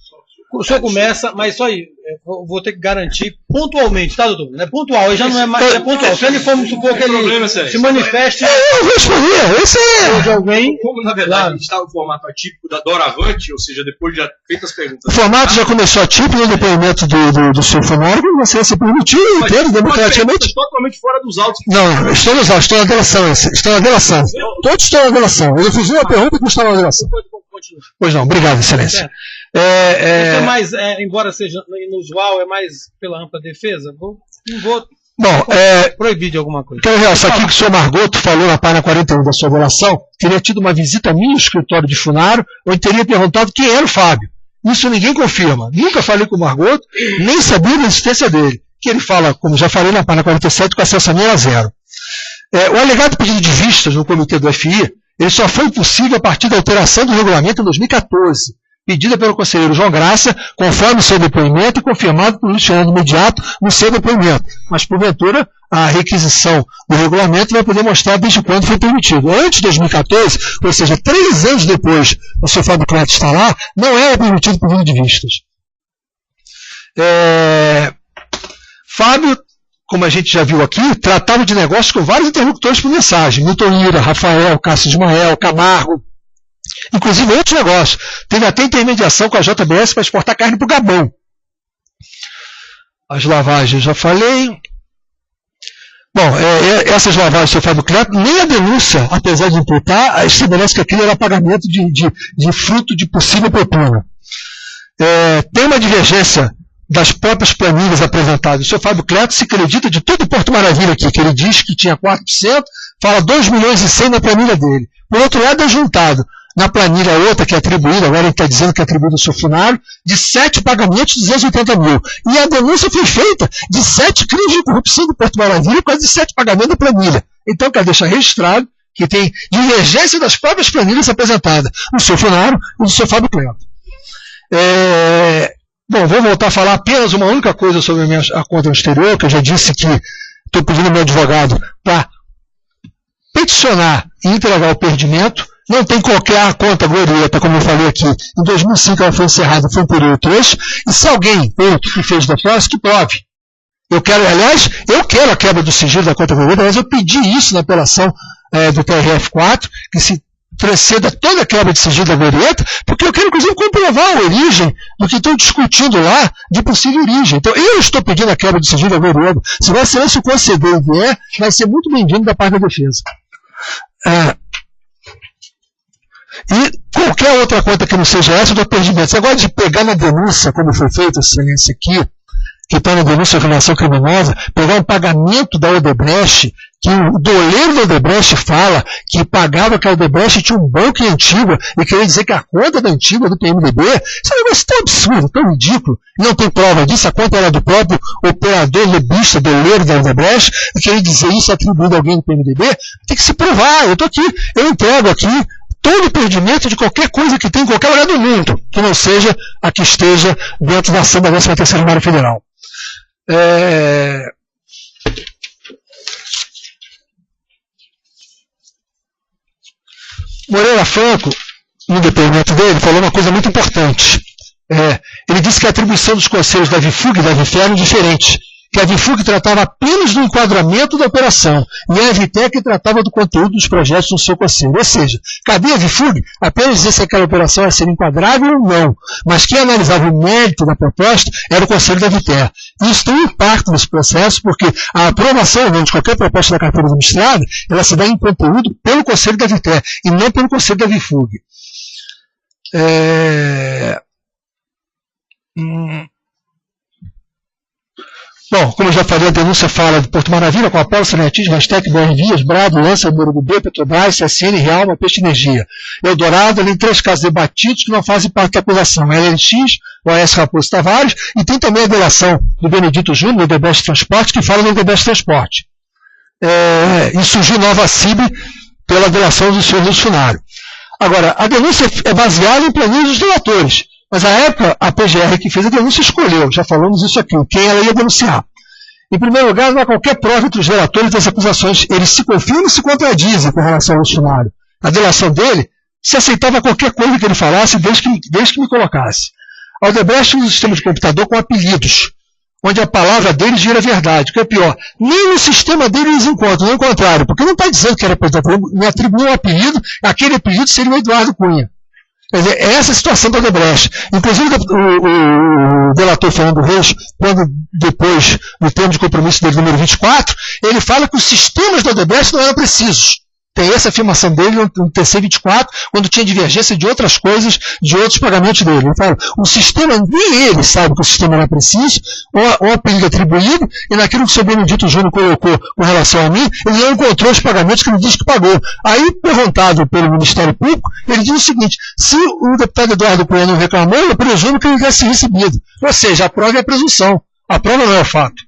O senhor começa, mas só aí, vou ter que garantir pontualmente, tá, doutor? Não é pontual, ele já não é mais pontual. Se ele for, supor que ele se manifeste... Eu vou responder, esse é... de alguém... Como, na verdade, a gente está no formato atípico da Doravante, ou seja, depois de já feitas as perguntas... O formato já começou atípico no depoimento do seu funcionário, você se permitiu, entendo, democraticamente... totalmente fora dos autos. Não, estou nos autos, estou na delação. Todos estão na delação. Eu fiz uma pergunta que estava na delação. Pois não, obrigado, Excelência. Isso é mais, embora seja inusual, é mais pela ampla defesa? Não vou proibir de alguma coisa. Quero realçar aqui que o senhor Margoto falou na página 41 da sua delação, teria tido uma visita minha no escritório de Funaro, onde teria perguntado quem era o Fábio. Isso ninguém confirma. Nunca falei com o Margoto, nem sabia da existência dele. Que ele fala, como já falei na página 47, com acesso a minha era zero. O alegado pedido de vistas no comitê do FI, ele só foi possível a partir da alteração do regulamento em 2014, pedida pelo conselheiro João Graça, conforme o seu depoimento e confirmado por Luiz Fernando Mediato no seu depoimento. Mas, porventura, a requisição do regulamento vai poder mostrar desde quando foi permitido. Antes de 2014, ou seja, 3 anos depois do seu Fábio Cleto estar lá, não era permitido pedido de vistas. Fábio, como a gente já viu aqui, tratava de negócios com vários interlocutores por mensagem. Milton Ira, Rafael, Cássio Ismael, Camargo. Inclusive, outros negócios. Teve até intermediação com a JBS para exportar carne para o Gabão. As lavagens, já falei. Bom, essas lavagens do seu Fábio Cleto, nem a denúncia, apesar de imputar, estabelece que aquilo era pagamento de fruto de possível propina. Tem uma divergência das próprias planilhas apresentadas. O seu Fábio Cleto se acredita de todo o Porto Maravilha aqui, que ele diz que tinha 4%, fala 2 milhões e 100 na planilha dele. Por outro lado, é juntado na planilha outra que é atribuída, agora ele está dizendo que é atribuído ao seu funcionário, de 7 pagamentos de 280 mil. E a denúncia foi feita de 7 crimes de corrupção do Porto Maravilha, quase 7 pagamentos da planilha. Então, quero deixar registrado que tem divergência das próprias planilhas apresentadas no seu funcionário e do seu Fábio Cleto. Bom, vou voltar a falar apenas uma única coisa sobre a conta no exterior, que eu já disse que estou pedindo ao meu advogado para peticionar e entregar o perdimento. Não tem qualquer conta glorieta, como eu falei aqui. Em 2005 ela foi encerrada, foi um período 3, e se alguém outro que fez depósito, que prove. Eu quero a quebra do sigilo da conta glorieta, mas eu pedi isso na apelação do TRF4, que se preceda toda a quebra de sigilo da glorieta, porque eu quero, inclusive, comprovar a origem do que estão discutindo lá de possível origem. Então, eu estou pedindo a quebra de sigilo da glorieta. Se vai ser esse conceder e vier, vai ser muito bem-vindo da parte da defesa. E qualquer outra conta que não seja essa, do perdimento. Você agora de pegar na denúncia, como foi feito esse aqui, que está na denúncia de relação criminosa, pegar um pagamento da Odebrecht, que o doleiro da Odebrecht fala que pagava que a Odebrecht tinha um banco em Antigua e queria dizer que a conta da Antigua do PMDB, isso é um negócio tão absurdo, tão ridículo. Não tem prova disso, a conta era do próprio operador lobista, doleiro da Odebrecht, e queria dizer isso atribuído a alguém do PMDB. Tem que se provar. Eu estou aqui, eu entrego aqui todo o perdimento de qualquer coisa que tem em qualquer lugar do mundo, que não seja a que esteja dentro da ação da 13ª Vara Federal. Moreira Franco, no depoimento dele, falou uma coisa muito importante. Ele disse que a atribuição dos conselhos da VIFUG e da VIFE eram diferentes, que a VIFUG tratava apenas do enquadramento da operação e a VITEC tratava do conteúdo dos projetos no seu conselho. Ou seja, cabia a VIFUG apenas dizer se aquela operação ia ser enquadrável ou não, mas quem analisava o mérito da proposta era o conselho da VITEC. Isso tem um impacto nesse processo, porque a aprovação ou não de qualquer proposta da carteira administrada, ela se dá em conteúdo pelo conselho da VITEC e não pelo conselho da VIFUG. Bom, como eu já falei, a denúncia fala de Porto Maravilha, com Apolo, Sanetis, Rastec, BR Vias, Brado, Lança, Morumbi, Petrobras, CSN, Realma, Peixe Energia. Eldorado, além de 3 casos debatidos que não fazem parte da acusação. LLX, o AS Raposo Tavares, e tem também a delação do Benedito Júnior, do Odebrecht Transporte, que fala do Odebrecht Transporte. E surgiu nova CIB pela delação do senhor Lucionário. Agora, a denúncia é baseada em planilhas dos delatores. Mas, à época, a PGR que fez a denúncia escolheu, já falamos isso aqui, quem ela ia denunciar. Em primeiro lugar, não há qualquer prova entre os relatores das acusações. Eles se confirmam e se contradizem com relação ao Lucionário. A delação dele se aceitava qualquer coisa que ele falasse, desde que me colocasse. A Odebrecht usa um sistema de computador com apelidos, onde a palavra deles vira verdade. O que é pior, nem no sistema dele eles encontram, não é o contrário, porque não está dizendo que era para me atribuir um apelido, aquele apelido seria o Eduardo Cunha. Quer dizer, é essa a situação da Odebrecht. Inclusive, o delator Fernando Reis, quando depois, no termo de compromisso dele, número 24, ele fala que os sistemas da Odebrecht não eram precisos. Tem essa afirmação dele no TC 24, quando tinha divergência de outras coisas, de outros pagamentos dele. Ele fala, o sistema, nem ele sabe que o sistema era preciso, ou apelido atribuído, e naquilo que o seu Benedito Júnior colocou com relação a mim, ele não encontrou os pagamentos que ele diz que pagou. Aí, perguntado pelo Ministério Público, ele diz o seguinte, se o deputado Eduardo Cunha não reclamou, eu presumo que ele deve ser recebido. Ou seja, a prova é a presunção. A prova não é o fato.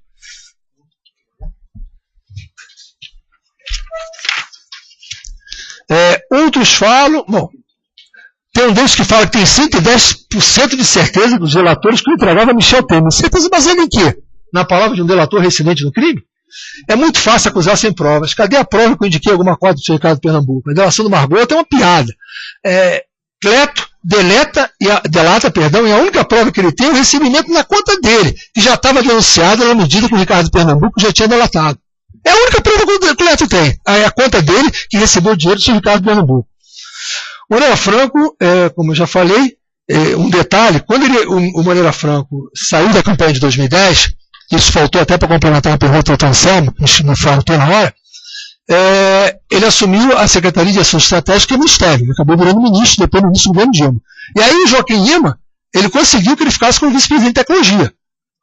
Outros falam, bom, tem um deles que fala que tem 110% de certeza dos relatores que o entregava a Michel Temer. Certeza baseada em quê? Na palavra de um delator reincidente no crime? É muito fácil acusar sem provas. Cadê a prova que eu indiquei alguma coisa do seu Ricardo Pernambuco? A delação do Margot é uma piada. Cleto delata, e a única prova que ele tem é o recebimento na conta dele, que já estava denunciada na medida que o Ricardo Pernambuco já tinha delatado. É a única prova que o Cleto tem. É a conta dele que recebeu o dinheiro do seu Ricardo Pernambuco. Moreira Franco, como eu já falei, um detalhe, quando o Moreira Franco saiu da campanha de 2010, isso faltou até para complementar uma pergunta do Anselmo, me faltou na hora, ele assumiu a Secretaria de Ação Estratégica e o Ministério, ele acabou virando ministro, depois ministro do governo Dilma. E aí o Joaquim Lima, ele conseguiu que ele ficasse como vice-presidente de tecnologia,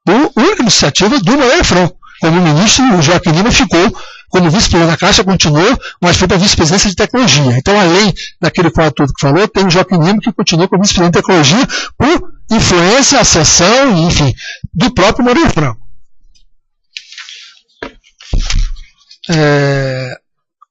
única iniciativa do Moreira Franco. Como ministro, o Joaquim Lima ficou como vice-presidente da Caixa, continuou, mas foi para a vice-presidência de tecnologia. Então, além daquele quadro todo que falou, tem o Joaquim Lima que continua como vice-presidente de tecnologia por influência, ascensão, enfim, do próprio Moreira Franco.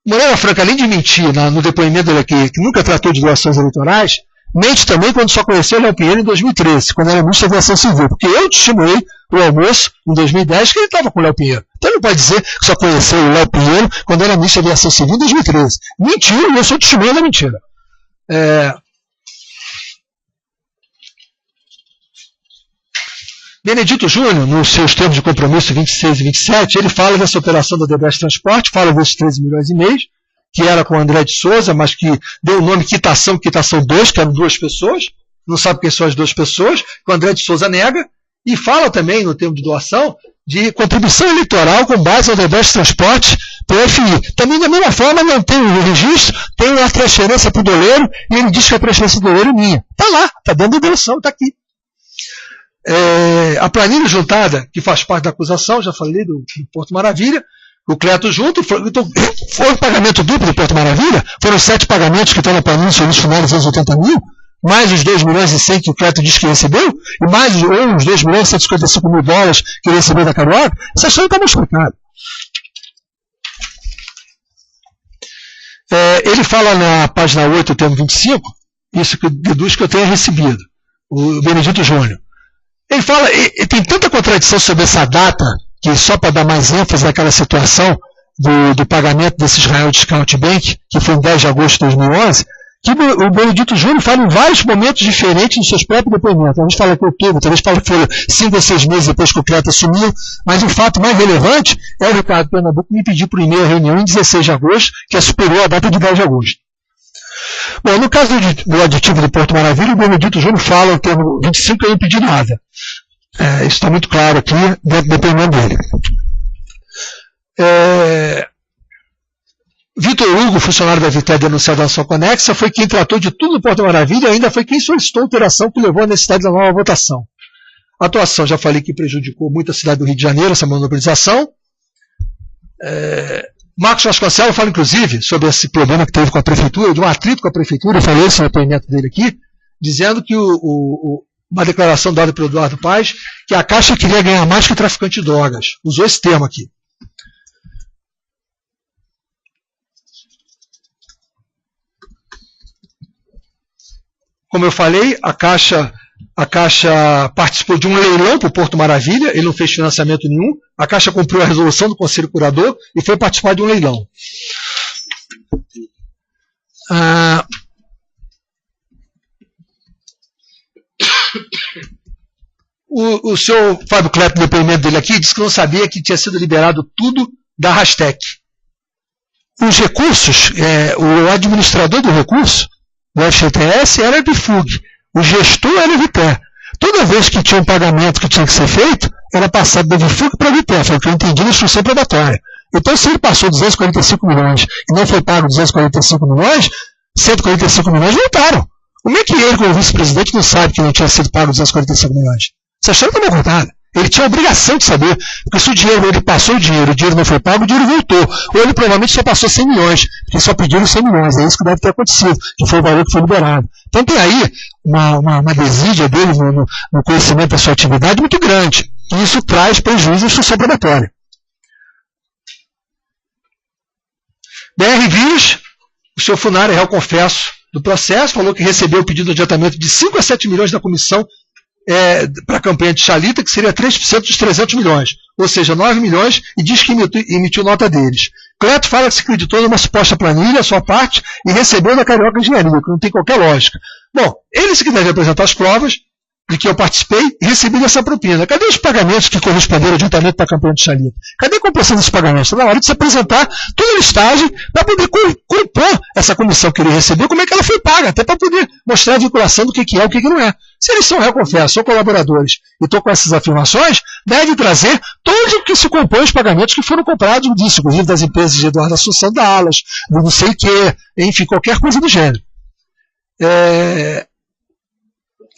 Moreira Franco, além de mentir no depoimento dele aqui, que nunca tratou de doações eleitorais, mente também quando só conheceu o Léo Pinheiro em 2013, quando era ministro da Aviação Civil, porque eu testemunhei o almoço em 2010 que ele estava com o Léo Pinheiro. Então ele não pode dizer que só conheceu o Léo Pinheiro quando era ministro da Aviação Civil em 2013. Mentiu, e eu sou testemunha da mentira. Benedito Júnior, nos seus termos de compromisso 26 e 27, ele fala dessa operação da Odebrecht Transporte, fala desses 13 milhões e meio, que era com o André de Souza, mas que deu o nome Quitação 2, que eram 2 pessoas, não sabe quem são as 2 pessoas, que o André de Souza nega, e fala também, no termo de doação, de contribuição eleitoral com base no Odebrecht Transporte para o FI. Também, da mesma forma, não tem o registro, tem a transferência para o doleiro, e ele diz que a transferência do doleiro é minha. Está lá, está dentro da doação, está aqui. A planilha juntada, que faz parte da acusação, já falei do Porto Maravilha, o Cleto junto, foi um pagamento duplo do Porto Maravilha, foram 7 pagamentos que estão na planilha de serviços finais de 280 mil, mais os 2 milhões e 100 que o Cleto disse que recebeu, e mais os 2 milhões e 155 mil dólares que ele recebeu da Carioca. Essa história está mais explicada. Ele fala na página 8, termo 25, isso que deduz que eu tenha recebido, o Benedito Júnior. Ele fala, e tem tanta contradição sobre essa data, que só para dar mais ênfase naquela situação do pagamento desse Israel Discount Bank, que foi em 10 de agosto de 2011, que o Benedito Júnior fala em vários momentos diferentes nos seus próprios depoimentos. Talvez fala que outubro, talvez fala que foi 5 ou 6 meses depois que o Cleto assumiu, mas o fato mais relevante é o Ricardo Pernambuco me pedir por e-mail a reunião em 16 de agosto, que é superior à data de 10 de agosto. Bom, no caso do aditivo do Porto Maravilha, o Benedito Júnior fala, o termo 25, que eu não pedi nada. Isso está muito claro aqui, dentro do depoimento dele. Vitor Hugo, funcionário da Vitel denunciado da ação conexa, foi quem tratou de tudo no Porto Maravilha e ainda foi quem solicitou a alteração que levou à necessidade da nova votação. A atuação, já falei que prejudicou muito a cidade do Rio de Janeiro, essa monopolização. Marcos Vasconcelos fala, inclusive, sobre esse problema que teve com a prefeitura, de um atrito com a prefeitura, eu falei esse depoimento dele aqui, dizendo que uma declaração dada pelo Eduardo Paes, que a Caixa queria ganhar mais que o traficante de drogas. Usou esse termo aqui. Como eu falei, a Caixa participou de um leilão para o Porto Maravilha, ele não fez financiamento nenhum, a Caixa cumpriu a resolução do Conselho Curador e foi participar de um leilão. O senhor Fábio Cleto, no depoimento dele aqui, disse que não sabia que tinha sido liberado tudo da Rastec. Os recursos, o administrador do recurso, do FGTS, era a Bifug. O gestor era a Viter. Toda vez que tinha um pagamento que tinha que ser feito, era passado da Bifug para a Viter. Foi o que eu entendi na instrução probatória. Então, se ele passou 245 milhões e não foi pago 245 milhões, 145 milhões voltaram. Como é que ele, como vice-presidente, não sabe que não tinha sido pago 245 milhões? Essa história está bem contada. Ele tinha a obrigação de saber, porque se ele passou o dinheiro não foi pago, o dinheiro voltou. Ou ele provavelmente só passou 100 milhões, porque só pediram 100 milhões. É isso que deve ter acontecido, que foi o valor que foi liberado. Então tem aí uma desídia dele no conhecimento da sua atividade muito grande. E isso traz prejuízo à instrução probatória. BR Vias, o senhor Funari, réu confesso do processo, falou que recebeu o pedido de adiantamento de 5 a 7 milhões da comissão para a campanha de Chalita, que seria 3% dos 300 milhões, ou seja, 9 milhões, e diz que emitiu nota deles. Cleto fala que se acreditou numa suposta planilha, a sua parte, e recebeu da Carioca Engenharia, que não tem qualquer lógica. Bom, ele se que deve apresentar as provas, de que eu participei e recebi dessa propina. Cadê os pagamentos que corresponderam adiantamento para a campanha de Chalita? Cadê a comprovação desses pagamentos? Está na hora de se apresentar toda a listagem para poder compor essa comissão que ele recebeu, como é que ela foi paga, até para poder mostrar a vinculação do que é e o que não é. Se eles são, eu confesso, são colaboradores e estou com essas afirmações, deve trazer todo o que se compõe os pagamentos que foram comprados disso, inclusive das empresas de Eduardo Assunção Dallas, do não sei o quê, enfim, qualquer coisa do gênero.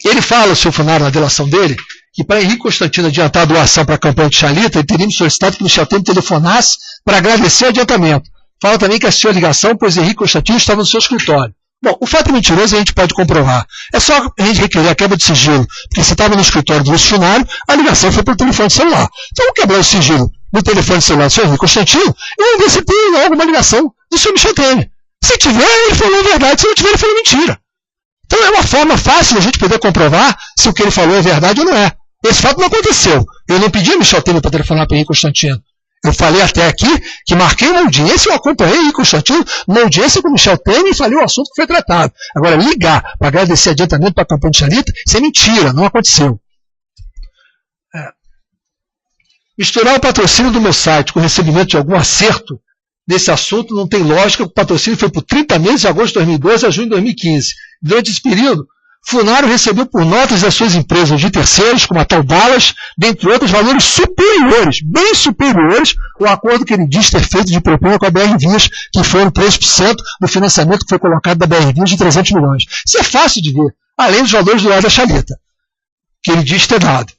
Ele fala, o seu Funaro, na delação dele, que para Henrique Constantino adiantar a doação para a campanha de Chalita, ele teria me solicitado que Michel Temer telefonasse para agradecer o adiantamento. Fala também que assistiu a ligação, pois Henrique Constantino estava no seu escritório. Bom, o fato mentiroso a gente pode comprovar. É só a gente requerer a quebra de sigilo, porque se estava no escritório do funcionário, a ligação foi pelo telefone celular. Então, quebrar o sigilo no telefone celular do seu Henrique Constantino, eu vou ver se tem alguma ligação do seu Michel Temer. Se tiver, ele falou a verdade, se não tiver, ele falou mentira. Então é uma forma fácil de a gente poder comprovar se o que ele falou é verdade ou não é. Esse fato não aconteceu. Eu não pedi a Michel Temer para telefonar para Henrique Constantino. Eu falei até aqui que marquei uma audiência, eu acompanhei Henrique Constantino numa audiência com o Michel Temer e falei o assunto que foi tratado. Agora, ligar para agradecer adiantamento para a campanha de Chalita, isso é mentira, não aconteceu. Misturar o patrocínio do meu site com o recebimento de algum acerto nesse assunto não tem lógica, o patrocínio foi por 30 meses, de agosto de 2012 a junho de 2015. Durante esse período, Funaro recebeu por notas das suas empresas de terceiros, como a tal Dallas, dentre outros, valores superiores, bem superiores, ao acordo que ele diz ter feito de propina com a BR Vias, que foram 3% do financiamento que foi colocado da BR Vias de 300 milhões. Isso é fácil de ver, além dos valores do lado da Chalita, que ele diz ter dado.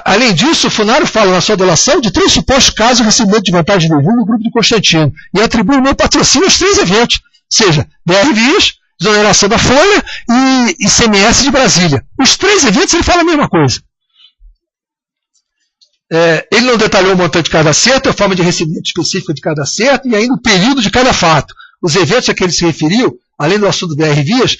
Além disso, o Funaro fala na sua delação de 3 supostos casos de recebimento de vantagem devida no grupo de Constantino e atribui o meu patrocínio aos 3 eventos, ou seja, BR Vias, desoneração da Folha e ICMS de Brasília. Os 3 eventos ele fala a mesma coisa. Ele não detalhou o montante de cada acerto, a forma de recebimento específica de cada acerto e ainda o período de cada fato. Os eventos a que ele se referiu, além do assunto do BR Vias,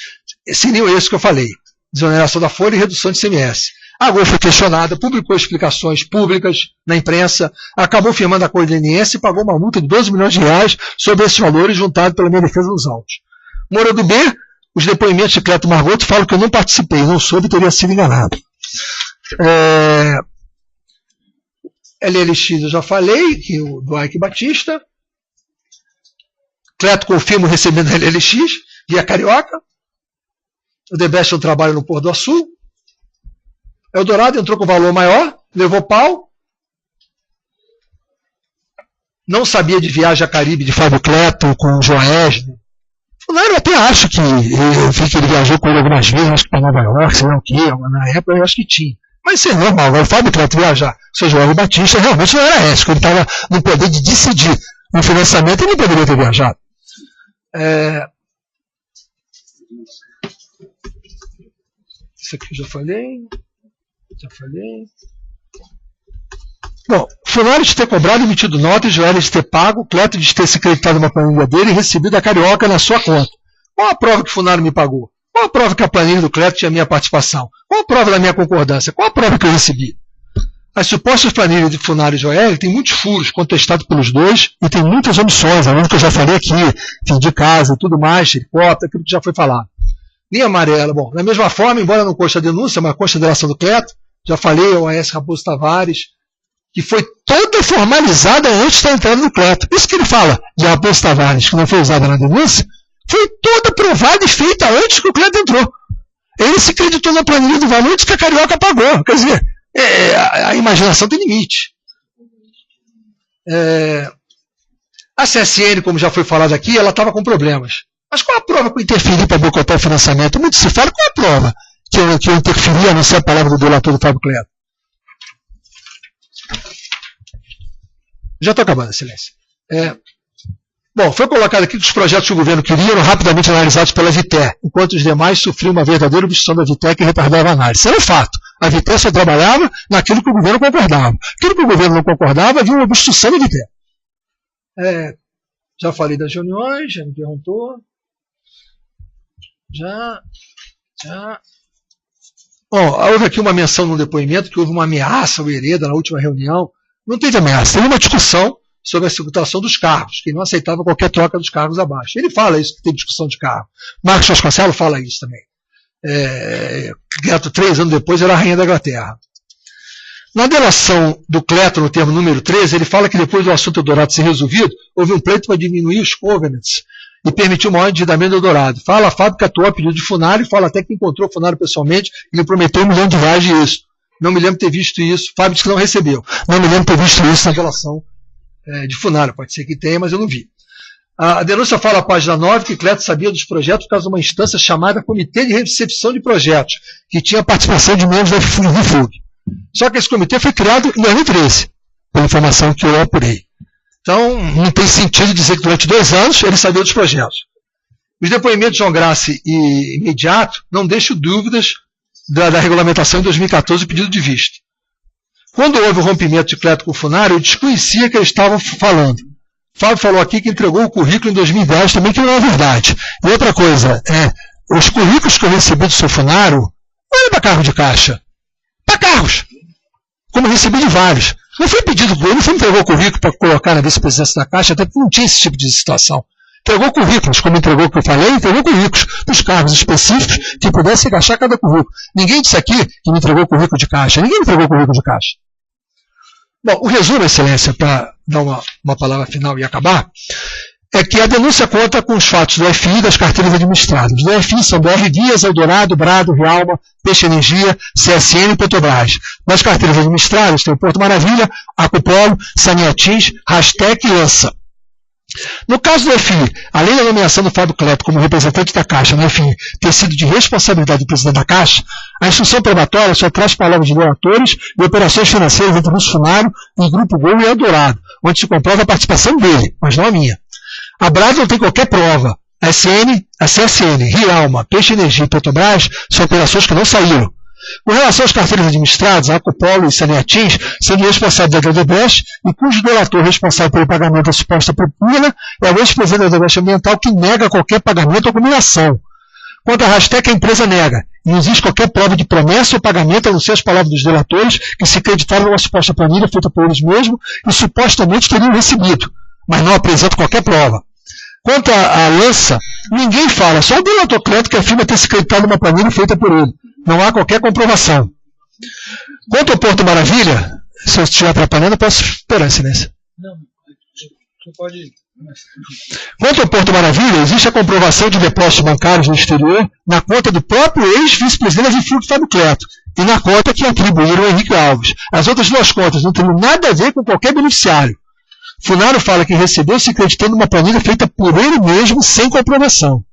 seriam esses que eu falei. Desoneração da Folha e redução de ICMS. A Gol foi questionada, publicou explicações públicas na imprensa, acabou firmando acordo leniense e pagou uma multa de 12 milhões de reais sobre esses valores juntados pela minha defesa nos autos. Moura do B, os depoimentos de Cleto Margoto falam que eu não participei, não soube, teria sido enganado. LLX eu já falei, que o do Ike Batista. Cleto confirma o recebimento da LLX, via Carioca. O Debest é um trabalho no Porto do Açul. Eldorado entrou com valor maior, levou pau. Não sabia de viagem a Caribe de Fábio Cleto com o Joesne. Eu até acho que eu vi que ele viajou com ele algumas vezes, acho que para Nova York, sei lá o quê, na época eu acho que tinha. Mas isso é normal, agora o Fábio Cleto viajar, o seu João Batista realmente não era ético, ele estava no poder de decidir no financiamento, ele não poderia ter viajado. Isso aqui eu já falei. Bom, Funaro de ter cobrado e emitido notas, Joel de ter pago, Cleto de ter se creditado uma planilha dele e recebido a Carioca na sua conta. Qual a prova que Funaro me pagou? Qual a prova que a planilha do Cleto tinha minha participação? Qual a prova da minha concordância? Qual a prova que eu recebi? As supostas planilhas de Funaro e Joel têm muitos furos contestados pelos dois e tem muitas omissões, além do que eu já falei aqui, fim de casa e tudo mais, helicóptero, aquilo que já foi falado. Linha amarela, bom, da mesma forma, embora não conste a denúncia, mas conste a delação do Cleto, já falei ao AS Raposo Tavares, que foi toda formalizada antes da entrada do Cleto. Isso que ele fala de Raposo Tavares, que não foi usada na denúncia, foi toda provada e feita antes que o Cleto entrou. Ele se creditou na planilha do valor e disse que a Carioca pagou. Quer dizer, a imaginação tem limite. A CSN, como já foi falado aqui, ela estava com problemas. Mas qual a prova que eu interferi para boicotar o financiamento? Muito se fala, qual a prova que eu interferi, a não ser a palavra do delator do Fábio Cleto? Já estou acabando, silêncio. Bom, foi colocado aqui que os projetos que o governo queria eram rapidamente analisados pela VITE, enquanto os demais sofriam uma verdadeira obstrução da VITE que retardava a análise. Isso era um fato. A VITE só trabalhava naquilo que o governo concordava. Aquilo que o governo não concordava, havia uma obstrução da VITE. Já falei das reuniões, já me perguntou. Já. Bom, houve aqui uma menção no depoimento que houve uma ameaça ao Hereda na última reunião. Não teve ameaça, teve uma discussão sobre a circulação dos cargos, que ele não aceitava qualquer troca dos cargos abaixo. Ele fala isso, que tem discussão de cargo. Marcos Vasconcelos fala isso também. Cleto, 3 anos depois, era a rainha da Inglaterra. Na delação do Cleto, no termo número 13, ele fala que depois do assunto Eldorado ser resolvido, houve um pleito para diminuir os covenants e permitir o maior endividamento do Eldorado. Fala a fábrica atuou a pedido de Funari, fala até que encontrou o Funari pessoalmente e lhe prometeu $1 milhão disso. Não me lembro de ter visto isso. Fábio disse que não recebeu. Não me lembro de ter visto isso na delação de Funari. Pode ser que tenha, mas eu não vi. A denúncia fala, na página 9, que Cleto sabia dos projetos por causa de uma instância chamada Comitê de Recepção de Projetos, que tinha participação de membros da FUG. Só que esse comitê foi criado em 2013, pela informação que eu apurei. Então, não tem sentido dizer que durante 2 anos ele sabia dos projetos. Os depoimentos de João Grassi e Imediato não deixam dúvidas da regulamentação em 2014 do pedido de vista. Quando houve o rompimento de Cleto com o Funari, eu desconhecia que eles estavam falando. Fábio falou aqui que entregou o currículo em 2010, também que não é verdade. E outra coisa, os currículos que eu recebi do seu Funari não eram para cargo de caixa. Para cargos. Como eu recebi de vários. Não foi pedido por ele, não foi entregou o currículo para colocar na vice-presidência da Caixa, até que não tinha esse tipo de situação. Entregou currículos, como entregou o que eu falei, entregou currículos para os cargos específicos que pudesse encaixar cada currículo. Ninguém disse aqui que me entregou currículo de Caixa. Ninguém me entregou currículo de Caixa. Bom, o resumo, Excelência, para dar uma palavra final e acabar, é que a denúncia conta com os fatos do FI e das carteiras administradas. Do FI são BR Guias, Eldorado, Brado, Realma, Peixe Energia, CSN e Petrobras. Das carteiras administradas tem o Porto Maravilha, Acupolo, Saneatins, Rastec e Lança. No caso do FI, além da nomeação do Fábio Cleto como representante da Caixa no FI ter sido de responsabilidade do presidente da Caixa, a instrução probatória só traz palavras de relatores e operações financeiras entre o Funari e Grupo Gol e Eldorado, onde se comprova a participação dele, mas não a minha. A Brado não tem qualquer prova. A CSN, Realma, Peixe Energia e Petrobras são operações que não saíram. Com relação às carteiras administradas, a Acupolo e Saneatins são de responsáveis da Odebrecht e cujo delator responsável pelo pagamento da suposta propina é o ex-presidente da Odebrecht Ambiental, que nega qualquer pagamento ou combinação. Quanto à Rastec, a empresa nega. Não existe qualquer prova de promessa ou pagamento, a não ser as palavras dos delatores, que se acreditaram numa suposta planilha feita por eles mesmos e supostamente teriam recebido, mas não apresenta qualquer prova. Quanto à Lança, ninguém fala, só o delator Cleto que afirma ter se acreditado numa planilha feita por ele. Não há qualquer comprovação. Quanto ao Porto Maravilha, se eu estiver atrapalhando, eu posso esperar em silêncio. Não, você pode ir. Quanto ao Porto Maravilha, existe a comprovação de depósitos bancários no exterior na conta do próprio ex-vice-presidente da FUG, Fábio Cleto, e na conta que atribuíram ao Henrique Alves. As outras 2 contas não têm nada a ver com qualquer beneficiário. Funari fala que recebeu se acreditando numa planilha feita por ele mesmo, sem comprovação.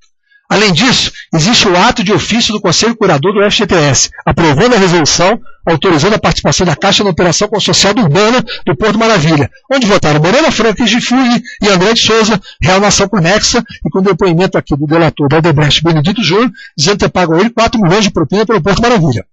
Além disso, existe o ato de ofício do Conselho Curador do FGTS, aprovando a resolução, autorizando a participação da Caixa na operação consorciada urbana do Porto Maravilha, onde votaram Morena Franques de Fui e André de Souza, Real Nação Conexa, e com o depoimento aqui do delator da Odebrecht, Benedito Júnior, dizendo ter pago a ele 4 milhões de propina pelo Porto Maravilha.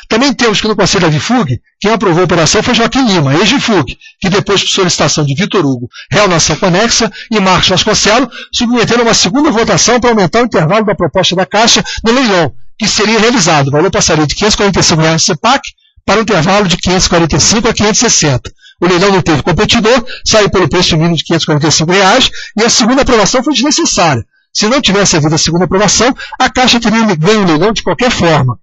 Também temos que no Conselho da Vifug, quem aprovou a operação foi Joaquim Lima, ex-Vifug, que depois, por solicitação de Vitor Hugo, Real Nação Conexa e Marcos Vasconcelos, submeteram uma segunda votação para aumentar o intervalo da proposta da Caixa no leilão, que seria realizado. O valor passaria de R$ 545 no CEPAC para um intervalo de 545 a 560. O leilão não teve competidor, saiu pelo preço mínimo de R$ 545 e a segunda aprovação foi desnecessária. Se não tivesse havido a segunda aprovação, a Caixa teria ganho o leilão de qualquer forma.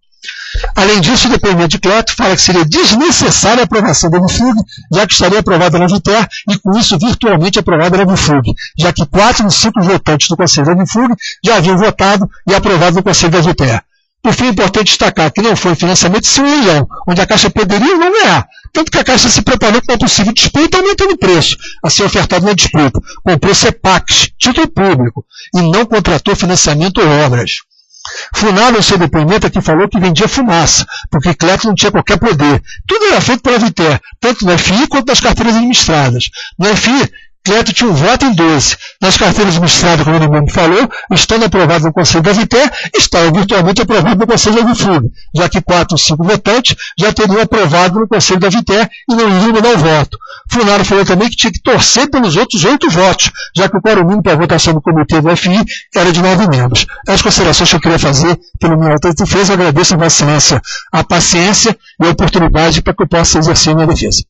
Além disso, o depoimento de Cleto fala que seria desnecessária a aprovação da Vifug, já que estaria aprovada na Viter e, com isso, virtualmente aprovada na Vifug, já que 4 dos 5 votantes do Conselho da Vifug já haviam votado e aprovado no Conselho da Viter. Por fim, é importante destacar que não foi financiamento, sim um leilão, onde a Caixa poderia não ganhar, tanto que a Caixa se preparou para uma possível disputa aumentando o preço a ser ofertado na disputa, comprou CEPACs, título público, e não contratou financiamento ou obras. Funari, no seu depoimento, aqui falou que vendia fumaça, porque Cleto não tinha qualquer poder. Tudo era feito pela Viter, tanto no FI quanto nas carteiras administradas. No FI, Cleto tinha um voto em 12. Nas carteiras administradas, como ele mesmo falou, estando aprovado no Conselho da Viter, estava virtualmente aprovado no Conselho da Vifug, já que 4 ou 5 votantes já teriam aprovado no Conselho da Viter e não iriam mudar o voto. Funari falou também que tinha que torcer pelos outros 8 votos, já que o quórum mínimo para a votação do comitê do FI era de 9 membros. As considerações que eu queria fazer pelo minha alta defesa, eu agradeço a Vossa Excelência a paciência e a oportunidade para que eu possa exercer minha defesa.